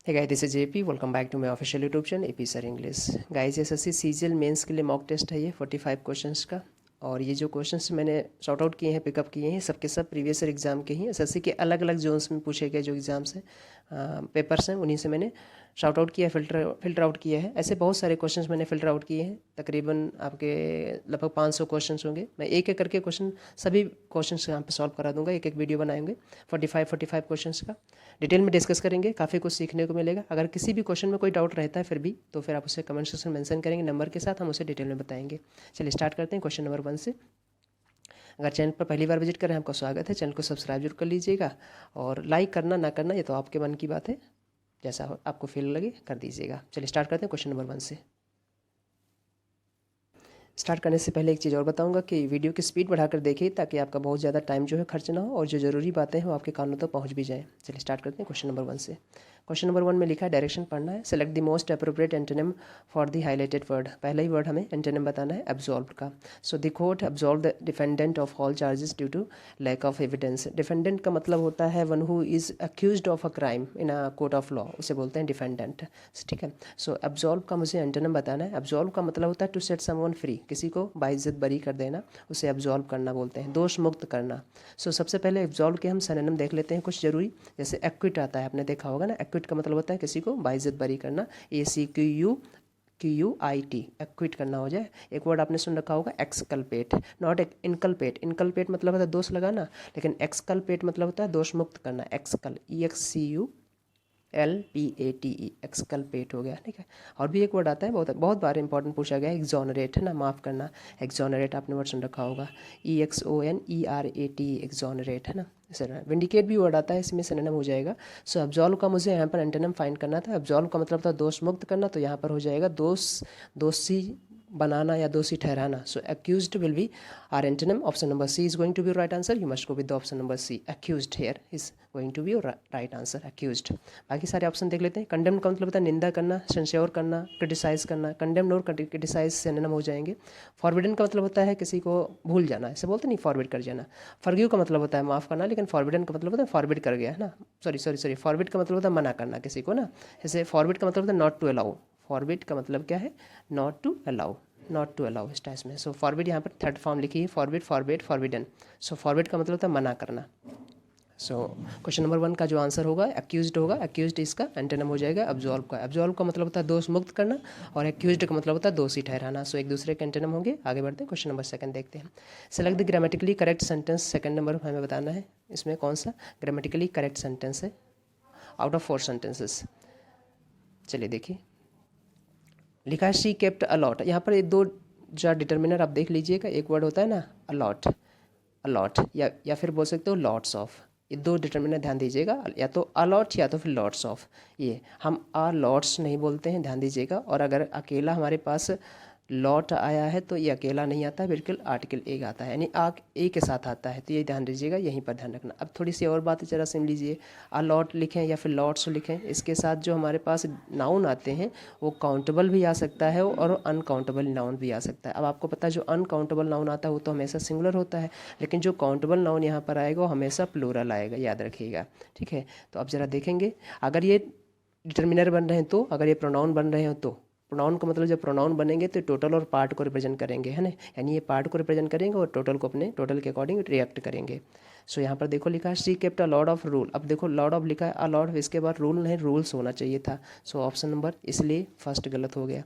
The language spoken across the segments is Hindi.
Hey guys, this is JP. Welcome back to my official YouTube channel AP sir English. Guys, SSC CGL mains के लिए मॉक टेस्ट है ये 45 क्वेश्चंस का। और ये जो क्वेश्चंस मैंने शॉर्ट आउट किए हैं, पिकअप किए हैं, सबके सब प्रीवियस ईयर एग्जाम के ही एसएससी के अलग अलग जोन्स में पूछे गए जो एग्जाम्स हैं, पेपर्स हैं, उन्हीं से मैंने शॉर्ट आउट किया, फिल्टर आउट किया है। ऐसे बहुत सारे क्वेश्चंस मैंने फिल्टर आउट किए हैं, तकरीबन आपके लगभग 500 क्वेश्चंस होंगे। मैं एक एक करके क्वेश्चन, सभी क्वेश्चंस यहाँ पे सॉल्व करा दूंगा, एक एक वीडियो बनाएंगे 45 क्वेश्चंस का डिटेल में डिस्कस करेंगे। काफ़ी कुछ सीखने को मिलेगा। अगर किसी भी क्वेश्चन में कोई डाउट रहता है फिर भी, तो फिर आप उसे कमेंट सेक्शन में मेंशन करेंगे नंबर के साथ, हम उसे डिटेल में बताएंगे। चलिए स्टार्ट करते हैं क्वेश्चन नंबर 1 से। अगर चैनल पर पहली बार विजिट करें, आपका स्वागत है। चैनल को सब्सक्राइब जरूर कर लीजिएगा, और लाइक करना ना करना ये तो आपके मन की बात है, जैसा आपको फील लगे कर दीजिएगा। चलिए स्टार्ट करते हैं क्वेश्चन नंबर 1 से। स्टार्ट करने से पहले एक चीज़ और बताऊंगा कि वीडियो की स्पीड बढ़ाकर देखिए, ताकि आपका बहुत ज़्यादा टाइम जो है खर्च ना हो, और जो ज़रूरी बातें हैं वो आपके कानों तक पहुंच भी जाएँ। चलिए स्टार्ट करते हैं क्वेश्चन नंबर 1 से। क्वेश्चन नंबर 1 में लिखा है, डायरेक्शन पढ़ना है। Select the most appropriate antonym for the highlighted word. पहला ही वर्ड हमें एंटोनिम बताना है एब्जॉल्व का। So the court absolve the defendant of all charges due to lack of evidence. Defendant का मतलब होता है one who is accused of a crime in a court of law, उसे बोलते हैं डिफेंडेंट। ठीक है। सो एब्जॉल्व का मुझे एंटोनिम बताना है। एब्जॉल्व का मतलब होता है टू सेट समवन फ्री, किसी को बाइज्जत बरी कर देना, उसे एब्जॉल्व करना बोलते हैं, दोष मुक्त करना। सो सबसे पहले एब्जॉल्व के हम सिनोनिम देख लेते हैं कुछ जरूरी। जैसे एक्विट आता है, आपने देखा होगा ना, एक्विट का मतलब होता है किसी को बाइज्जत बरी करना, ACQUIT, एक्विट करना हो जाए। एक वर्ड आपने सुन रखा होगा एक्सकल्पेट, नॉट इनकल्पेट। इनकल्पेट मतलब होता है दोष लगाना, लेकिन एक्सकल्पेट मतलब होता है दोष मुक्त करना। एक्सकल, EXCULPATE, एक्सकल्पेट हो गया। ठीक है। और भी एक वर्ड आता है, बहुत बहुत बार इंपॉर्टेंट पूछा गया है, एक्सोनरेट, है ना, माफ़ करना। एक्सोनरेट आपने वर्ड सुन रखा होगा, EXONERATE, एक्सोनरेट, है ना। सर विंडिकेट भी वर्ड आता है, इसमें सिनोनिम हो जाएगा। सो एब्जॉल्व का मुझे यहाँ पर एंटोनिम फाइंड करना था। एब्जॉल्व का मतलब था दोष मुक्त करना, तो यहाँ पर हो जाएगा दोषी बनाना या दोषी ठहराना। सो accused will be our antonym. Option number C is going to be right answer. You must go with the option number C. Accused here is going to be your right answer, accused. बाकी सारे ऑप्शन देख लेते हैं। कंडेम्ड का मतलब होता है निंदा करना, सेंश्योर करना, क्रिटिसाइज करना। कंडेम्ड और क्रिटिसाइज सिनोनिम हो जाएंगे। फॉरबिडन का मतलब होता है किसी को भूल जाना, ऐसे बोलते नहीं, फॉरबिड कर जाना। फॉरगिव का मतलब होता है माफ़ करना, लेकिन फॉरबिडन का मतलब होता है फॉरबिड कर गया, है ना। सॉरी, फॉरबिड का मतलब होता है मना करना किसी को ना। जैसे फॉरबिड का मतलब होता है नॉट टू अलाउ। फॉरबिड का मतलब क्या है? Not to allow, not to allow इस टाइप में। सो फॉरबिड यहाँ पर थर्ड फॉर्म लिखी है, forbid, forbid, forbidden. So forbid का मतलब होता है मना करना। सो क्वेश्चन नंबर 1 का जो आंसर होगा एक्यूज्ड होगा। एक्यूज्ड इसका एंटोनिम हो जाएगा एब्जॉल्व का। एब्जॉल्व का मतलब होता है दोष मुक्त करना, और एक्यूज्ड का मतलब होता है दोषी ठहराना। सो एक दूसरे के एंटोनिम होंगे। आगे बढ़ते हैं, क्वेश्चन नंबर 2 देखते हैं। Select the grammatically correct sentence. Second number हमें बताना है इसमें कौन सा ग्रामेटिकली करेक्ट सेंटेंस है आउट ऑफ 4 सेंटेंसेस। चलिए देखिए, लिखा है शी केप्ट अलॉट। यहाँ पर ये दो जो डिटर्मिनर आप देख लीजिएगा, एक वर्ड होता है ना अलॉट, अलॉट, या फिर बोल सकते हो लॉट्स ऑफ। ये दो डिटर्मिनर ध्यान दीजिएगा, या तो अलॉट या तो फिर लॉट्स ऑफ। ये हम आ लॉट्स नहीं बोलते हैं, ध्यान दीजिएगा। और अगर अकेला हमारे पास लॉट आया है तो ये अकेला नहीं आता है, बिल्कुल आर्टिकल एक आता है, यानी आ ए के साथ आता है। तो ये ध्यान दीजिएगा, यहीं पर ध्यान रखना। अब थोड़ी सी और बात जरा सुन लीजिए। आ लॉट लिखें या फिर लॉट्स लिखें, इसके साथ जो हमारे पास नाउन आते हैं वो काउंटेबल भी आ सकता है और अनकाउंटेबल नाउन भी आ सकता है। अब आपको पता है जो अनकाउंटेबल नाउन आता है वो तो हमेशा सिंगुलर होता है, लेकिन जो काउंटेबल नाउन यहाँ पर आएगा वो हमेशा प्लूरल आएगा, याद रखिएगा। ठीक है। तो अब जरा देखेंगे, अगर ये डिटर्मिनर बन रहे हैं तो, अगर ये प्रोनाउन बन रहे हो तो, प्रोनाउन का मतलब जब प्रोनाउन बनेंगे तो टोटल और पार्ट को रिप्रेजेंट करेंगे, है ना। यानी ये पार्ट को रिप्रेजेंट करेंगे और टोटल को अपने टोटल के अकॉर्डिंग रिएक्ट करेंगे। सो यहाँ पर देखो लिखा है she kept a lot of rule. अब देखो लॉट ऑफ लिखा है, अ लॉट, इसके बाद रूल नहीं, रूल्स होना चाहिए था। सो ऑप्शन नंबर इसलिए फर्स्ट गलत हो गया।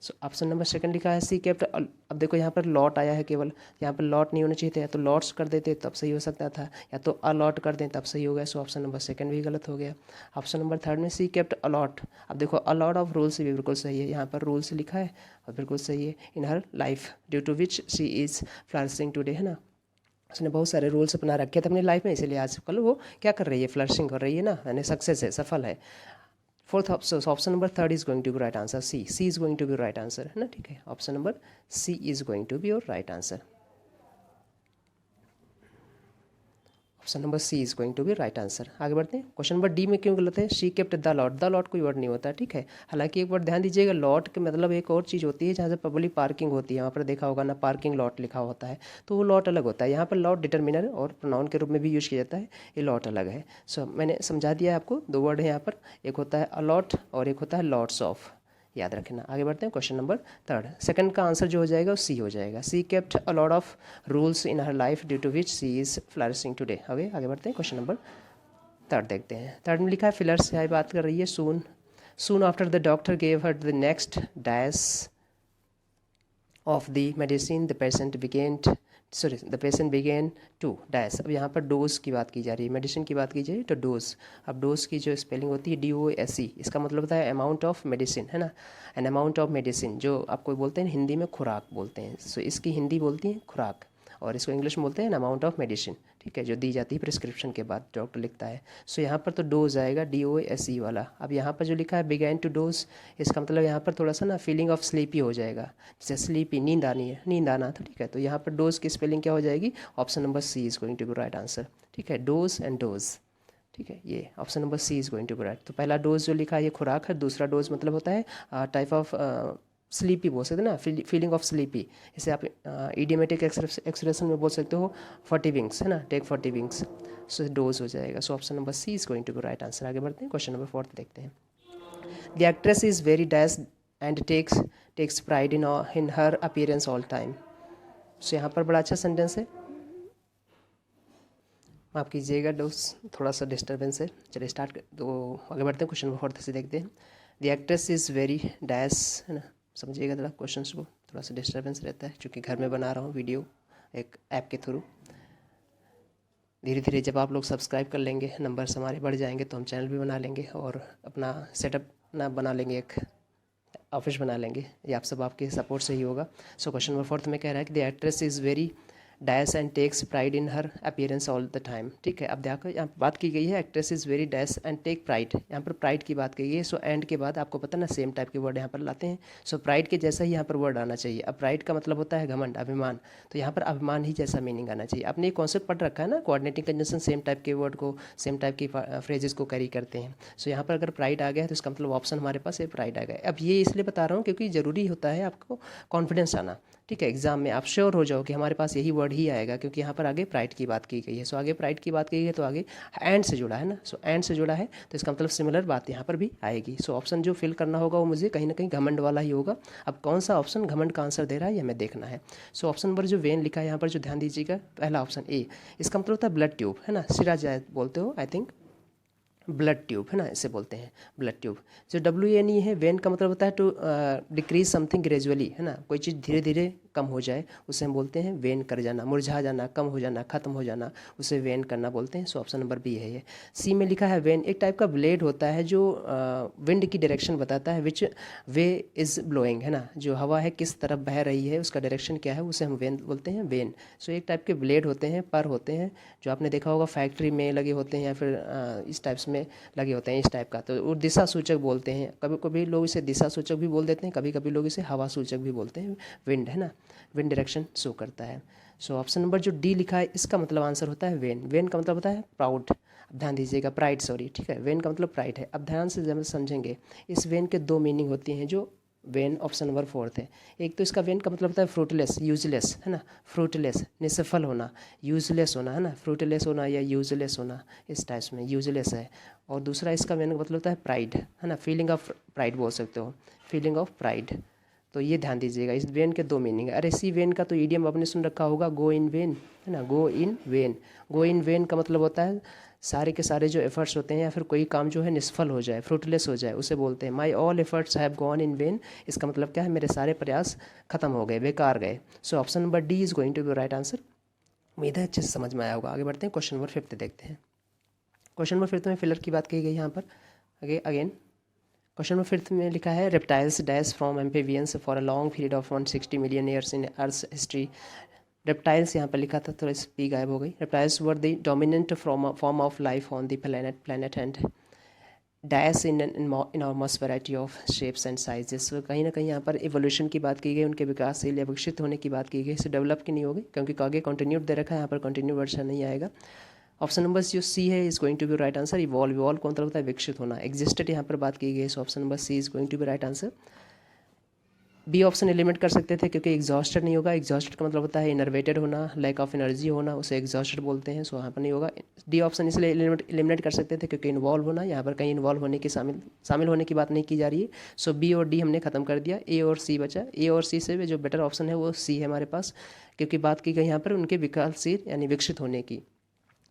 सो ऑप्शन नंबर सेकंड लिखा है सी केप्ट। अब देखो यहाँ पर लॉट आया है केवल, यहाँ पर लॉट नहीं होना चाहिए था, या तो लॉट्स कर देते तब सही हो सकता था, या तो अलॉट कर दें तब सही हो गया। सो ऑप्शन नंबर सेकंड भी गलत हो गया। ऑप्शन नंबर थर्ड में सी केप्ट अलॉट। अब देखो अलॉट ऑफ रूल्स भी बिल्कुल सही है, यहाँ पर रूल्स लिखा है और बिल्कुल सही है। In her life due to which she is flourishing today, है ना। उसने बहुत सारे रूल्स अपना रखे थे अपनी लाइफ में, इसलिए आजकल वो क्या कर रही है, फ्लरिशिंग कर रही है ना, यानी सक्सेस है, सफल है। Fourth option number third is going to be right answer, C is going to be right answer, है ना। ठीक है, option number C is going to be your right answer. Option number C is going to be right answer. आगे बढ़ते हैं, क्वेश्चन नंबर डी में क्यों गलत है, she kept the lot, the lot कोई वर्ड नहीं होता, ठीक है। हालांकि एक बार ध्यान दीजिएगा, लॉट के मतलब एक और चीज़ होती है जहाँ से पब्लिक पार्किंग होती है, यहाँ पर देखा होगा ना पार्किंग लॉट लिखा होता है, तो वो लॉट अलग होता है। यहाँ पर लॉट डिटर्मिनर और प्रोनाउन के रूप में भी यूज किया जाता है, ये लॉट अलग है। सो मैंने समझा दिया है आपको, दो वर्ड है यहाँ पर, एक होता है अलॉट और एक होता है लॉट्स ऑफ, याद रखना। आगे बढ़ते हैं, क्वेश्चन नंबर थर्ड, सेकंड का आंसर जो हो जाएगा वो सी हो जाएगा। She kept a lot of rules in her life due to which she is flourishing today. आगे बढ़ते हैं, क्वेश्चन नंबर थर्ड देखते हैं। थर्ड में लिखा है फिलर से बात कर रही है, soon, soon after the doctor gave her the next dash of the medicine the patient began to dash. अब यहाँ पर डोज की बात की जा रही है, मेडिसिन की बात की जा रही है तो डोज। अब डोज की जो स्पेलिंग होती है DOSE, इसका मतलब होता है अमाउंट ऑफ मेडिसिन, है ना। एन अमाउंट ऑफ मेडिसिन, जो आपको बोलते हैं हिंदी में खुराक बोलते हैं, सो इसकी हिंदी बोलती है खुराक और इसको इंग्लिश में बोलते हैं एन अमाउंट ऑफ मेडिसिन, ठीक है, जो दी जाती है प्रिस्क्रिप्शन के बाद डॉक्टर लिखता है। सो यहाँ पर तो डोज आएगा DOSE वाला। अब यहाँ पर जो लिखा है बिगैन टू डोज, इसका मतलब यहाँ पर थोड़ा सा ना फीलिंग ऑफ स्लीपी हो जाएगा, जैसे स्लीपी नींद आनी है, नींद आना था, ठीक है। तो यहाँ पर डोज की स्पेलिंग क्या हो जाएगी, option number C is going to be right answer, ठीक है, डोज एंड डोज, ठीक है, ये option number C is going to be right. तो पहला डोज जो लिखा है ये खुराक है, दूसरा डोज मतलब होता है टाइप ऑफ स्लीपी बोल सकते हैं ना, फीलिंग ऑफ स्लीपी। इसे आप इडियोमेटिक एक्सप्रेशन में बोल सकते हो 40 विंग्स, है ना, टेक 40 विंग्स, सो डोज हो जाएगा। So option number C is going to be right answer. आगे बढ़ते हैं, क्वेश्चन नंबर फोर्थ देखते हैं। The actress is very dash and takes pride in her appearance all time. So यहाँ पर बड़ा अच्छा सेंटेंस है, माफ़ कीजिएगा दोस्त, थोड़ा सा डिस्टर्बेंस है। चलिए स्टार्ट कर, तो आगे बढ़ते हैं, क्वेश्चन नंबर फोर्थ से देखते हैं। The actress is very dash, है ना, समझिएगा थोड़ा क्वेश्चंस को, थोड़ा सा डिस्टर्बेंस रहता है क्योंकि घर में बना रहा हूँ वीडियो एक ऐप के थ्रू। धीरे धीरे जब आप लोग सब्सक्राइब कर लेंगे, नंबर्स हमारे बढ़ जाएंगे, तो हम चैनल भी बना लेंगे और अपना सेटअप ना बना लेंगे, एक ऑफिस बना लेंगे। ये आप सब आपके सपोर्ट से ही होगा। सो क्वेश्चन नंबर फोर्थ में कह रहा है कि the actress is very dash and takes pride in her appearance all the time, ठीक है। अब देखो यहाँ बात की गई है actress is very dash and take pride, यहाँ पर प्राइड की बात की गई है। सो एंड के बाद आपको पता ना सेम टाइप के वर्ड यहाँ पर लाते हैं, सो प्राइड के जैसा ही यहाँ पर वर्ड आना चाहिए। अब प्राइड का मतलब होता है घमंड, अभिमान, तो यहाँ पर अभिमान ही जैसा मीनिंग आना चाहिए। आपने एक कॉन्सेप्ट पढ़ रखा है ना, कोऑर्डिनेटिंग कंजंक्शन सेम टाइप के वर्ड को, सेम टाइप की फ्रेजेस को कैरी करते हैं। सो यहाँ पर अगर प्राइड आ गया तो इसका मतलब ऑप्शन हमारे पास ये प्राइड आ गया। अब ये इसलिए बता रहा हूँ क्योंकि ज़रूरी होता है आपको कॉन्फिडेंस आना, ठीक है, एग्जाम में आप श्योर हो जाओ कि हमारे पास यही वर्ड ही आएगा, क्योंकि यहाँ पर आगे प्राइड की बात की गई है। सो आगे प्राइड की बात की गई है तो आगे एंड से जुड़ा है ना, सो एंड से जुड़ा है तो इसका मतलब सिमिलर बात यहाँ पर भी आएगी। सो ऑप्शन जो फिल करना होगा वो मुझे कहीं ना कहीं घमंड वाला ही होगा। अब कौन सा ऑप्शन घमंड का आंसर दे रहा है ये हमें देखना है। सो ऑप्शन नंबर जो वेन लिखा है यहाँ पर जो ध्यान दीजिएगा, पहला ऑप्शन ए, इसका मतलब होता है ब्लड ट्यूब, है ना, सिरा जाए बोलते हो आई थिंक, ब्लड ट्यूब, है ना, इसे बोलते हैं ब्लड ट्यूब। जो WANE है, वेन का मतलब होता है टू डिक्रीज समथिंग ग्रेजुअली, है ना, कोई चीज़ धीरे धीरे कम हो जाए उसे हम बोलते हैं वेन कर जाना, मुरझा जाना, कम हो जाना, खत्म हो जाना, उसे वेन करना बोलते हैं। सो ऑप्शन नंबर बी है ये। सी में लिखा है वेन एक टाइप का ब्लेड होता है जो विंड की डायरेक्शन बताता है, विच वे इज़ ब्लोइंग, है ना, जो हवा है किस तरफ बह रही है उसका डायरेक्शन क्या है उसे हम वेन बोलते हैं, वेन। सो एक टाइप के ब्लेड होते हैं, पर होते हैं, जो आपने देखा होगा फैक्ट्री में लगे होते हैं या फिर इस टाइप्स में लगे होते हैं, इस टाइप का, तो वो दिशा सूचक बोलते हैं। कभी कभी लोग इसे दिशा सूचक भी बोल देते हैं, कभी कभी लोग इसे हवा सूचक भी बोलते हैं, विंड, है ना, विंड डायरेक्शन शो करता है। सो ऑप्शन नंबर जो डी लिखा है इसका मतलब आंसर होता है वेन। वेन का मतलब होता है प्राउड, अब ध्यान दीजिएगा, प्राइड, सॉरी, ठीक है, वेन का मतलब प्राइड है। अब ध्यान से जब समझेंगे, इस वेन के दो मीनिंग होती हैं जो वेन ऑप्शन नंबर फोर्थ है। एक तो इसका वेन का मतलब होता है फ्रूटलेस, यूजलेस, है ना, फ्रूटलेस निष्फल होना, यूजलेस होना, है ना, फ्रूटलेस होना या यूजलेस होना, इस टाइप्स में यूजलेस है। और दूसरा इसका वेन का मतलब होता है प्राइड, है ना, फीलिंग ऑफ प्राइड बोल सकते हो, फीलिंग ऑफ प्राइड। तो ये ध्यान दीजिएगा, इस वेन के दो मीनिंग है। अरे सी वेन का तो ईडियम आपने सुन रखा होगा, गो इन वेन, है ना, गो इन वेन। गो इन वेन का मतलब होता है सारे के सारे जो एफर्ट्स होते हैं या फिर कोई काम जो है निष्फल हो जाए, फ्रूटलेस हो जाए, उसे बोलते हैं my all efforts have gone in when. इसका मतलब क्या है, मेरे सारे प्रयास खत्म हो गए, बेकार गए। So option number D is going to be right answer. उम्मीद है अच्छे से समझ में आया होगा। आगे बढ़ते हैं, क्वेश्चन नंबर फिफ्थ देखते हैं। क्वेश्चन नंबर फिफ्थ में फिलर की बात की गई यहाँ पर। अगेन क्वेश्चन नंबर फिफ्थ में लिखा है reptiles dash from amphibians for a long period of 160 million years in earth history. Reptiles यहाँ पर लिखा था, थोड़ा स्पी गायब हो गई। Reptiles were the dominant form of life on the planet and dash in enormous variety of shapes and sizes. कहीं ना कहीं यहाँ पर इवोल्यूशन की बात की गई, उनके विकासशील या विकसित होने की बात की गई, इससे डेवलप की नहीं होगी क्योंकि आगे कंटिन्यूड दे रखा है, यहाँ पर कंटिन्यू वर्षा नहीं आएगा। ऑप्शन नंबर जो सी है is going to be right answer. Evolve, evolve का मतलब होता है विकसित होना, एग्जिस्टेड यहाँ पर बात की गई है, so option number C is going to be right answer. B option eliminate कर सकते थे क्योंकि एग्जॉस्टेड नहीं होगा, एग्जॉस्टेड का मतलब होता है इनर्वेटेड होना, लैक ऑफ एनर्जी होना, उसे एग्जॉस्टेड बोलते हैं, सो यहाँ पर नहीं होगा। डी ऑप्शन इसलिए एलिमिनेट कर सकते थे क्योंकि इन्वॉल्व होना, यहाँ पर कहीं इन्वॉल्व होने की शामिल होने की बात नहीं की जा रही है, सो बी और डी हमने खत्म कर दिया, ए और सी बचा। ए और सी से जो बेटर ऑप्शन है वो सी है हमारे पास, क्योंकि बात की गई यहाँ पर उनके विकासशील यानी विकसित होने की।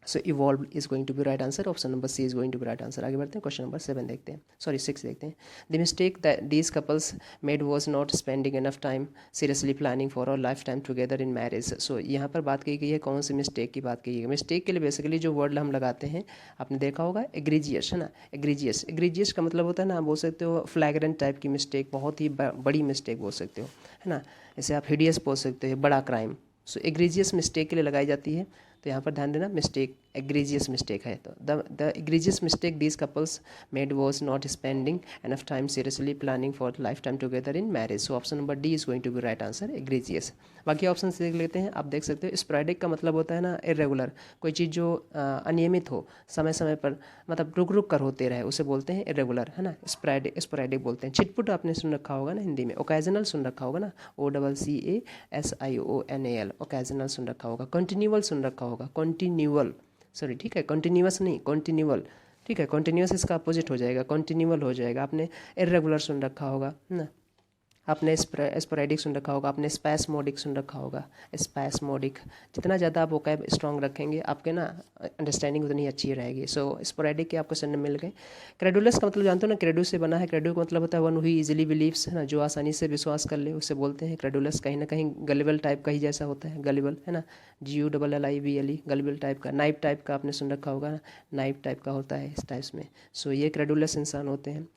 So evolve is going to be right answer, option number C is going to be right answer. आगे बढ़ते हैं, क्वेश्चन नंबर 7 देखते हैं, सॉरी 6 देखते हैं। The mistake that these couples made was not spending enough time seriously planning for a life time together in marriage. So यहाँ पर बात की गई है कौन सी मिस्टेक की बात की गई है। मिस्टेक के लिए बेसिकली जो वर्ड हम लगाते हैं आपने देखा होगा एग्रीजियस, है ना। एग्रीजियस, एग्रीजियस का मतलब होता है ना, आप बोल सकते हो फ्लैग्रेंट टाइप की मिस्टेक, बहुत ही बड़ी मिस्टेक बोल सकते हो, है ना। जैसे आप हिडियस बोल सकते हो, बड़ा क्राइम। सो एग्रीजियस मिस्टेक के लिए लगाई जाती है, तो यहाँ पर ध्यान देना मिस्टेक एग्रीजियस मिस्टेक है। तो the egregious mistake these couples made was not spending enough time seriously planning for life time together in marriage. So option number D is going to be right answer, egregious. बाकी ऑप्शन देख लेते हैं, आप देख सकते हो स्पोरेडिक का मतलब होता है ना इरेगुलर, कोई चीज़ जो अनियमित हो, समय समय पर मतलब रुक रुक कर होते रहे, उसे बोलते हैं इरेगुलर, है ना। स्पोरेडिक बोलते हैं। छिटपुट आपने सुन रखा होगा ना हिंदी में, ओकेजनल सुन रखा होगा ना, OCCASIONAL, ओकेजनल सुन रखा होगा। कंटिन्यूअल सुन रखा होगा, कंटिन्यूअल, सॉरी ठीक है, कंटिन्यूअस नहीं, कंटिन्यूअल, ठीक है। कंटिन्यूअस इसका अपोजिट हो जाएगा, कंटिन्यूअल हो जाएगा। आपने इरेगुलर सुन रखा होगा ना, आपने स्पोरेडिक सुन रखा होगा, आपने स्पैस्मोडिक सुन रखा होगा, स्पैस्मोडिक। जितना ज़्यादा आप वोकैब स्ट्रॉन्ग रखेंगे आपके ना अंडरस्टैंडिंग उतनी अच्छी रहेगी। सो स्पोरेडिक के आपको सुनने मिल गए। क्रेडुलस का मतलब जानते हो ना, क्रेडू से बना है। क्रेडू का मतलब होता है वन हुई इजीली बिलीव्स, है ना, जो आसानी से विश्वास कर ले, उसे बोलते हैं क्रेडुलस। कहीं ना कहीं गलिबल टाइप का ही जैसा होता है, गलिबल, है ना, GULLIBLE, गलिबल टाइप का। नाइफ टाइप का आपने सुन रखा होगा ना, नाइफ टाइप का होता है इस टाइप्स में। सो ये क्रेडुलस इंसान होते हैं।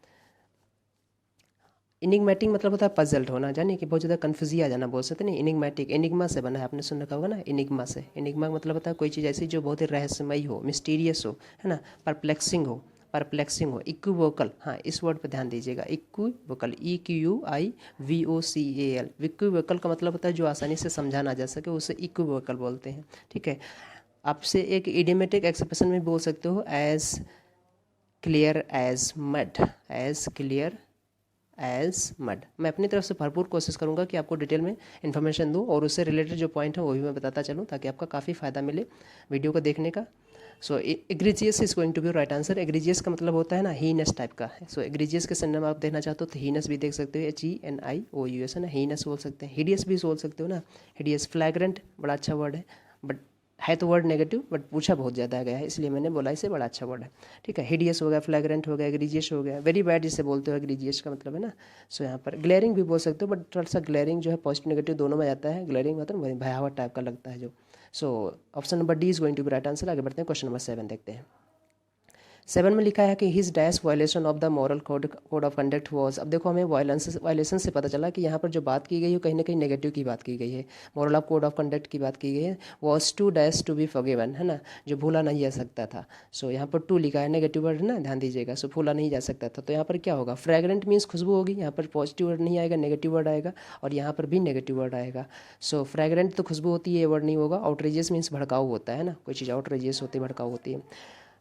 इनिग्मेटिक मतलब होता है पजल्ड होना, जानिए कि बहुत ज़्यादा कन्फ्यूजी आ जाना, बोल सकते नहीं। इनिग्मेटिक, एनिग्मा से बना है, आपने सुन रखा होगा ना, इनिग्मा से। इनिग्मा मतलब होता है कोई चीज़ ऐसी जो बहुत ही रहस्यमयी हो, मिस्टीरियस हो, है ना, परप्लेक्सिंग हो, परप्लेक्सिंग हो। इक्विवोकल, हाँ इस वर्ड पर ध्यान दीजिएगा, इक्विवोकल, EQUIVOCAL। इक्विवोकल का मतलब होता है जो आसानी से समझा ना जा सके, उसे इक्विवोकल बोलते हैं, ठीक है। आपसे एक इडियोमेटिक एक्सप्रेशन में बोल सकते हो, as clear as mud, as clear as mud. मैं अपनी तरफ से भरपूर कोशिश करूंगा कि आपको डिटेल में इन्फॉर्मेशन दूं और उससे रिलेटेड जो पॉइंट है वो भी मैं बताता चलूं, ताकि आपका काफ़ी फ़ायदा मिले वीडियो को देखने का। So egregious is going to be right answer. Egregious का मतलब होता है ना हीनस टाइप का है। सो एग्रीजियस के सिनोनिम आप देखना चाहते हो तो हीनस भी देख सकते हो, HENIOUS, है ना, हीनस बोल सकते हैं। हिडियस भी बोल सकते हो ना, हिडियस। फ्लैग्रेंट बड़ा अच्छा वर्ड है, बट है तो वर्ड नेगेटिव, बट पूछा बहुत ज़्यादा गया है, इसलिए मैंने बोला इसे बड़ा अच्छा वर्ड है, ठीक है। हिडियस हो गया, फ्लैग्रेंट हो गया, एग्रीजियस हो गया, वेरी बैड जिसे बोलते हो, एग्रीजियस का मतलब है ना। सो यहाँ पर ग्लेरिंग भी बोल सकते हो, बट थोड़ा सा ग्लेरिंग जो है पॉजिटिव नेगेटिव दोनों में जाता है। ग्लेरिंग मतलब भयावह टाइप का लगता है जो। So option number D is going to be right answer. आगे बढ़ते हैं, क्वेश्चन नंबर 7 देखते हैं। 7 में लिखा है कि his dash violation of the moral code of conduct was. अब देखो हमें वायलेशन से पता चला कि यहाँ पर जो बात की गई है कहीं ना कहीं नेगेटिव की बात की गई है, moral of code of conduct की बात की गई है। Was to dash to be forgiven, है ना, जो भूला नहीं जा सकता था। सो यहाँ पर टू लिखा है, नेगेटिव वर्ड है ना, ध्यान दीजिएगा। सो भूला नहीं जा सकता था, तो यहाँ पर क्या होगा, फ्रेगरेंट मीन्स खुशबू होगी, यहाँ पर पॉजिटिव वर्ड नहीं आएगा, नेगेटिव वर्ड आएगा, और यहाँ पर भी नेगेटिव वर्ड आएगा। सो फ्रेगरेंट तो खुशबू होती है, ये वर्ड नहीं होगा। आउटरेजियस मीन्स भड़काऊ होता है ना, कोई चीज़ आउटरेजियस होती है, भड़काऊ होती है।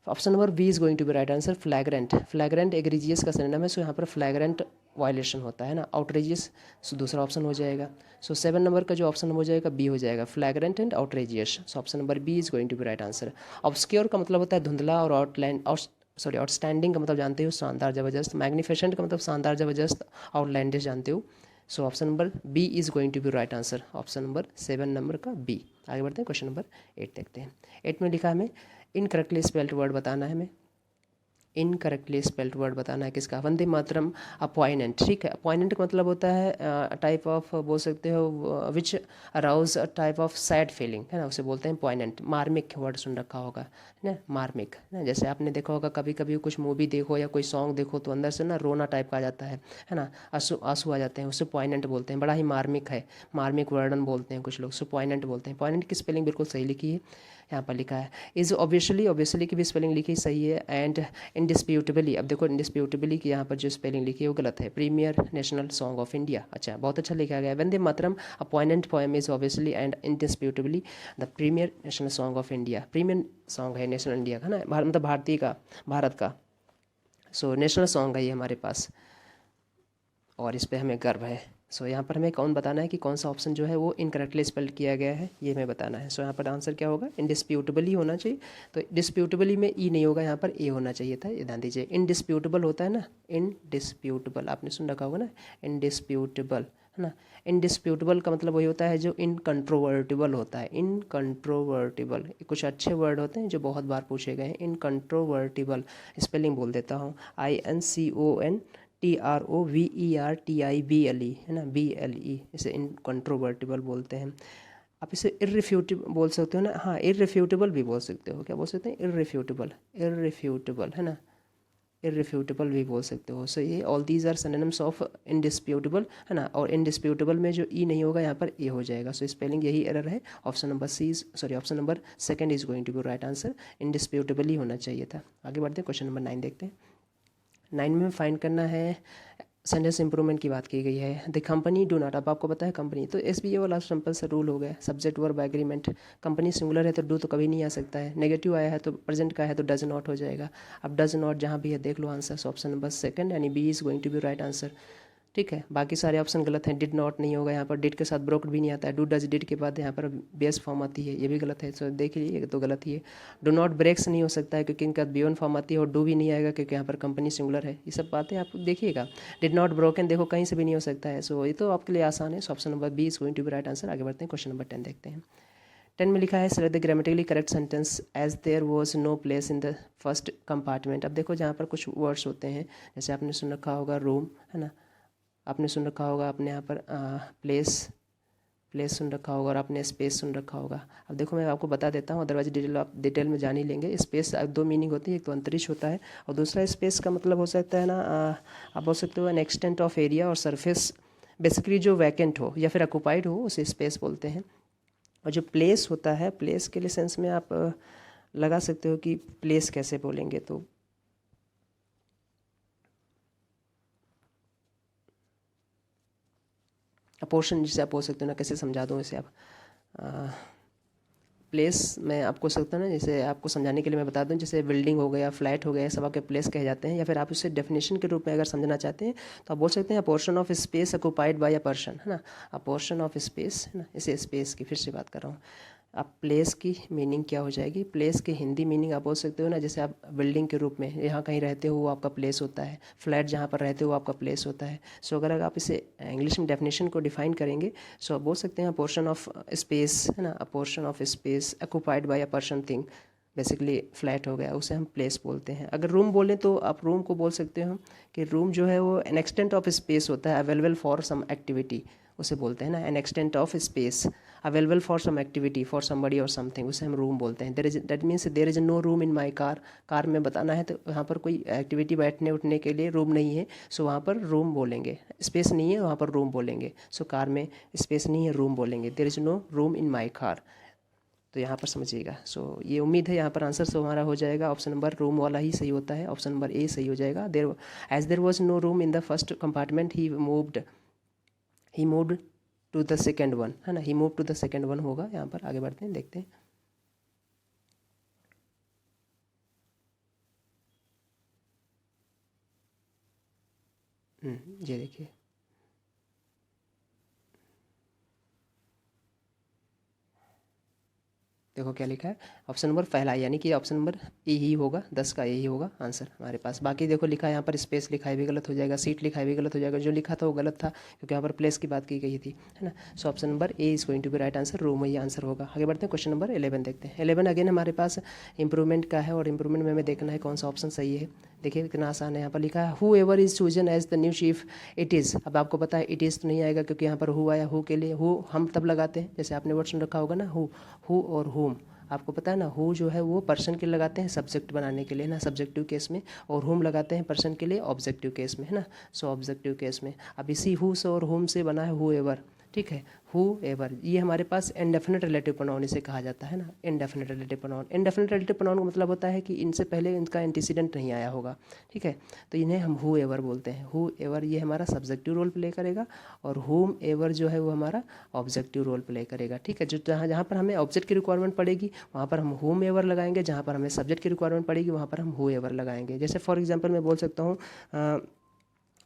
Option number B is going to be right answer, flagrant. Flagrant egregious का सिनोनिम है, सो यहाँ पर फ्लैग्रेंट वायलेशन होता है ना, आउटरेजियस, सो दूसरा ऑप्शन हो जाएगा। सो 7 नंबर का जो ऑप्शन हो जाएगा बी हो जाएगा, flagrant and outrageous. So option number B is going to be right answer. Obscure का मतलब होता है धुंधला, और आउटस्टैंडिंग का मतलब जानते हो, शानदार जबरदस्त। मैग्निफिसेंट का मतलब शानदार जबरदस्त, आउटलैंडिश जानते हो। So option number B is going to be right answer, option number 7 number का बी। आगे बढ़ते हैं, क्वेश्चन नंबर 8 देखते हैं। 8 में लिखा है हमें इनकरेक्टली स्पेल्ड वर्ड बताना है, हमें इनकरेक्टली स्पेल्ड वर्ड बताना है किसका, वंदे मातरम अपॉइनेंट, ठीक है। अपॉइनेंट का मतलब होता है टाइप ऑफ, बोल सकते हो which arouse a type of sad feeling, है ना, उसे बोलते हैं पॉइनेंट। मार्मिक वर्ड सुन रखा होगा, है ना, मार्मिक, है ना। जैसे आपने देखा होगा कभी कभी कुछ मूवी देखो या कोई सॉन्ग देखो तो अंदर से ना रोना टाइप का आ जाता है ना, आंसू आंसू आ जाते हैं, उसे पॉइनेंट बोलते हैं। बड़ा ही मार्मिक है, मार्मिक वर्णन बोलते हैं कुछ लोग, सो पॉइनेंट बोलते हैं। पॉइनेंट की स्पेलिंग बिल्कुल सही लिखी है, यहाँ पर लिखा है इज़ ऑब्वियसली की भी स्पेलिंग लिखी सही है, एंड इंडिस्प्यूटेबली, अब देखो इंडिस्प्यूटेबली की यहाँ पर जो स्पेलिंग लिखी है वो गलत है, premier national song of India. अच्छा, बहुत अच्छा लिखा गया है। Vande Mataram a poignant poem is obviously and indisputably the premier national song of India. Premier song है नेशनल इंडिया का ना, मतलब भारतीय का, भारत का। सो नेशनल सॉन्ग है ये हमारे पास, और इस पे हमें गर्व है। सो यहाँ पर हमें कौन बताना है कि कौन सा ऑप्शन जो है वो इनकरेक्टली स्पेल्ड किया गया है, ये हमें बताना है। सो यहाँ पर आंसर क्या होगा, इंडिस्प्यूटेबली होना चाहिए। तो डिस्प्यूटेबली में ई नहीं होगा, यहाँ पर ए होना चाहिए था, ये ध्यान दीजिए। इनडिस्प्यूटेबल होता है ना, इनडिस्प्यूटेबल आपने सुन रखा होगा ना, इनडिस्प्यूटेबल है ना। इनडिस्प्यूटेबल का मतलब वही होता है जो इनकंट्रोवर्टिबल होता है, इनकंट्रोवर्टिबल। कुछ अच्छे वर्ड होते हैं जो बहुत बार पूछे गए हैं, इनकंट्रोवर्टिबल। स्पेलिंग बोल देता हूँ, INCONTROVERTIBLE है ना, BLE, इसे इनकंट्रोवर्टिबल बोलते हैं। आप इसे इररिफ्यूटेबल बोल सकते हो ना, हाँ इररिफ्यूटेबल भी बोल सकते हो, क्या बोल सकते हैं, इररिफ्यूटेबल, इररिफ्यूटेबल है ना, इररिफ्यूटेबल भी बोल सकते हो। सो ये all these are synonyms of indisputable है ना, और इंडिस्प्यूटेबल में जो ई नहीं होगा यहाँ पर ए हो जाएगा। सो स्पेलिंग यही एरर है, option number C sorry option number second is going to be right answer, indisputable ही होना चाहिए था। आगे बढ़ते हैं, क्वेश्चन नंबर 9 देखते हैं। 9 में फाइंड करना है, सेंटेंस इंप्रूवमेंट की बात की गई है। द कंपनी डू नॉट, अब आपको पता है कंपनी, तो SBA वाला सिंपल सा रूल हो गया, subject verb agreement. Company singular है तो डू तो कभी नहीं आ सकता है, नेगेटिव आया है तो प्रेजेंट का है तो डज नॉट हो जाएगा। अब डज नॉट जहाँ भी है देख लो आंसर, ऑप्शन नंबर सेकंड यानी B is going to be right answer. ठीक है, बाकी सारे ऑप्शन गलत हैं। डिड नॉट नहीं होगा यहाँ पर, डिड के साथ ब्रोक्ड भी नहीं आता है, डू डज डिड के बाद यहाँ पर बेस फॉर्म आती है, ये भी गलत है। तो देख लीजिए तो गलत ही है। डू नॉट ब्रेक्स नहीं हो सकता है क्योंकि इनका बियॉन फॉर्म आती है, और डू भी नहीं आएगा क्योंकि यहाँ पर कंपनी सिंगुलर है। ये सब बातें आप देखिएगा। डिड नॉट ब्रोकन देखो कहीं से भी नहीं हो सकता है। सो ये तो आपके लिए आसान है। So option number B is going to be right answer. आगे बढ़ते हैं, क्वेश्चन नंबर 10 देखते हैं। 10 में लिखा है select the grammatically correct sentence as there was no place in the first compartment. अब देखो जहाँ पर कुछ वर्ड्स होते हैं, जैसे आपने सुन रखा होगा रूम है ना, आपने सुन रखा होगा आपने यहाँ पर प्लेस सुन रखा होगा, और आपने स्पेस सुन रखा होगा। अब देखो मैं आपको बता देता हूँ, अदरवाइज डिटेल आप डिटेल में जान ही लेंगे। स्पेस दो मीनिंग होती है, एक तो अंतरिक्ष होता है, और दूसरा स्पेस का मतलब हो सकता है ना, आप बोल सकते हो एन एक्सटेंट ऑफ एरिया और सरफेस, बेसिकली जो वैकेंट हो या फिर ऑक्यूपाइड हो उसे स्पेस बोलते हैं। और जो प्लेस होता है, प्लेस के लिए सेंस में आप लगा सकते हो कि प्लेस कैसे बोलेंगे, तो पोर्शन जिसे आप बोल सकते हो ना, कैसे समझा दूँ इसे आप, प्लेस मैं आपको सकता ना, जैसे आपको समझाने के लिए मैं बता दूं, जैसे बिल्डिंग हो गया, फ्लैट हो गया, सब आपके प्लेस कहे जाते हैं। या फिर आप उसे डेफिनेशन के रूप में अगर समझना चाहते हैं तो आप बोल सकते हैं portion of space occupied by a person है ना, अ पोर्शन ऑफ स्पेस है ना, इसे स्पेस की फिर से बात कर रहा हूँ। आप प्लेस की मीनिंग क्या हो जाएगी, प्लेस की हिंदी मीनिंग आप बोल सकते हो ना, जैसे आप बिल्डिंग के रूप में यहाँ कहीं रहते हो वो आपका प्लेस होता है, फ्लैट जहाँ पर रहते हो वो आपका प्लेस होता है। सो अगर आप इसे इंग्लिश में डेफिनेशन को डिफाइन करेंगे, सो आप बोल सकते हैं पोर्शन ऑफ स्पेस है ना, अ portion of space occupied by a person thing, basically flat हो गया, उसे हम प्लेस बोलते हैं। अगर रूम बोलें तो आप रूम को बोल सकते हो कि रूम जो है वो एन एक्सटेंट ऑफ स्पेस होता है अवेलेबल फॉर सम एक्टिविटी, उसे बोलते हैं ना an extent of space available for some activity for somebody और समथिंग, उसे हम रूम बोलते हैं। There is that means there is no room in my car, car में बताना है तो वहाँ पर कोई एक्टिविटी बैठने उठने के लिए रूम नहीं है, सो वहाँ पर रूम बोलेंगे। स्पेस नहीं है वहाँ पर रूम बोलेंगे। सो कार में स्पेस नहीं है, रूम बोलेंगे, there is no room in my car. तो यहाँ पर समझिएगा। सो ये उम्मीद है यहाँ पर आंसर सो हमारा हो जाएगा, ऑप्शन नंबर रूम वाला ही सही होता है, ऑप्शन नंबर ए सही हो जाएगा। There as there was no room in the first compartment he moved to the second one है ना, he move to the second one होगा यहाँ पर। आगे बढ़ते हैं, देखते हैं। ये देखिए देखो क्या लिखा है, ऑप्शन नंबर पहला यानी कि ऑप्शन नंबर ए ही होगा, 10 का ए ही होगा आंसर हमारे पास। बाकी देखो लिखा है यहाँ पर स्पेस लिखा है भी गलत हो जाएगा, सीट लिखा है भी गलत हो जाएगा, जो लिखा था वो गलत था क्योंकि यहाँ पर प्लेस की बात की गई थी है ना। So option number A is going to be right answer, room ही आंसर होगा। आगे बढ़ते हैं, क्वेश्चन नंबर 11 देखते हैं। 11 अगेन हमारे पास इंप्रूवमेंट का है, और इंप्रूवमेंट में हमें देखना है कौन सा ऑप्शन सही है। देखिए कितना आसान है, यहाँ पर लिखा है whoever is chosen as the new chief it is. अब आपको पता है इट इज़ तो नहीं आएगा क्योंकि यहाँ पर हु आया, हु के लिए हु हम तब लगाते हैं, जैसे आपने वर्ड सुन रखा होगा ना, हु और हुम। आपको पता है ना, हु जो है वो पर्सन के लिए लगाते हैं सब्जेक्ट बनाने के लिए ना, सब्जेक्टिव केस में, और हुम लगाते हैं पर्सन के लिए ऑब्जेक्टिव केस में है ना। सो ऑब्जेक्टिव केस में अब इसी हु से और हुम से बना है हु एवर। ठीक है। हु एवर ये हमारे पास इंडेफिनिट रिलेटिव प्रोनाउन इसे कहा जाता है ना, indefinite relative pronoun. Indefinite relative pronoun का मतलब होता है कि इनसे पहले इनका एंटीसीडेंट नहीं आया होगा, ठीक है। तो इन्हें हम हु एवर बोलते हैं। हु एवर ये हमारा सब्जेक्टिव रोल प्ले करेगा और हुम एवर जो है वो हमारा ऑब्जेक्टिव रोल प्ले करेगा, ठीक है। जो जहाँ जहाँ पर हमें ऑब्जेक्ट की रिक्वायरमेंट पड़ेगी वहाँ पर हम हुम एवर लगाएंगे, जहाँ पर हमें सब्जेक्ट की रिक्वायरमेंट पड़ेगी वहाँ पर हम हु एवर लगाएंगे। जैसे फॉर एग्जाम्पल मैं बोल सकता हूँ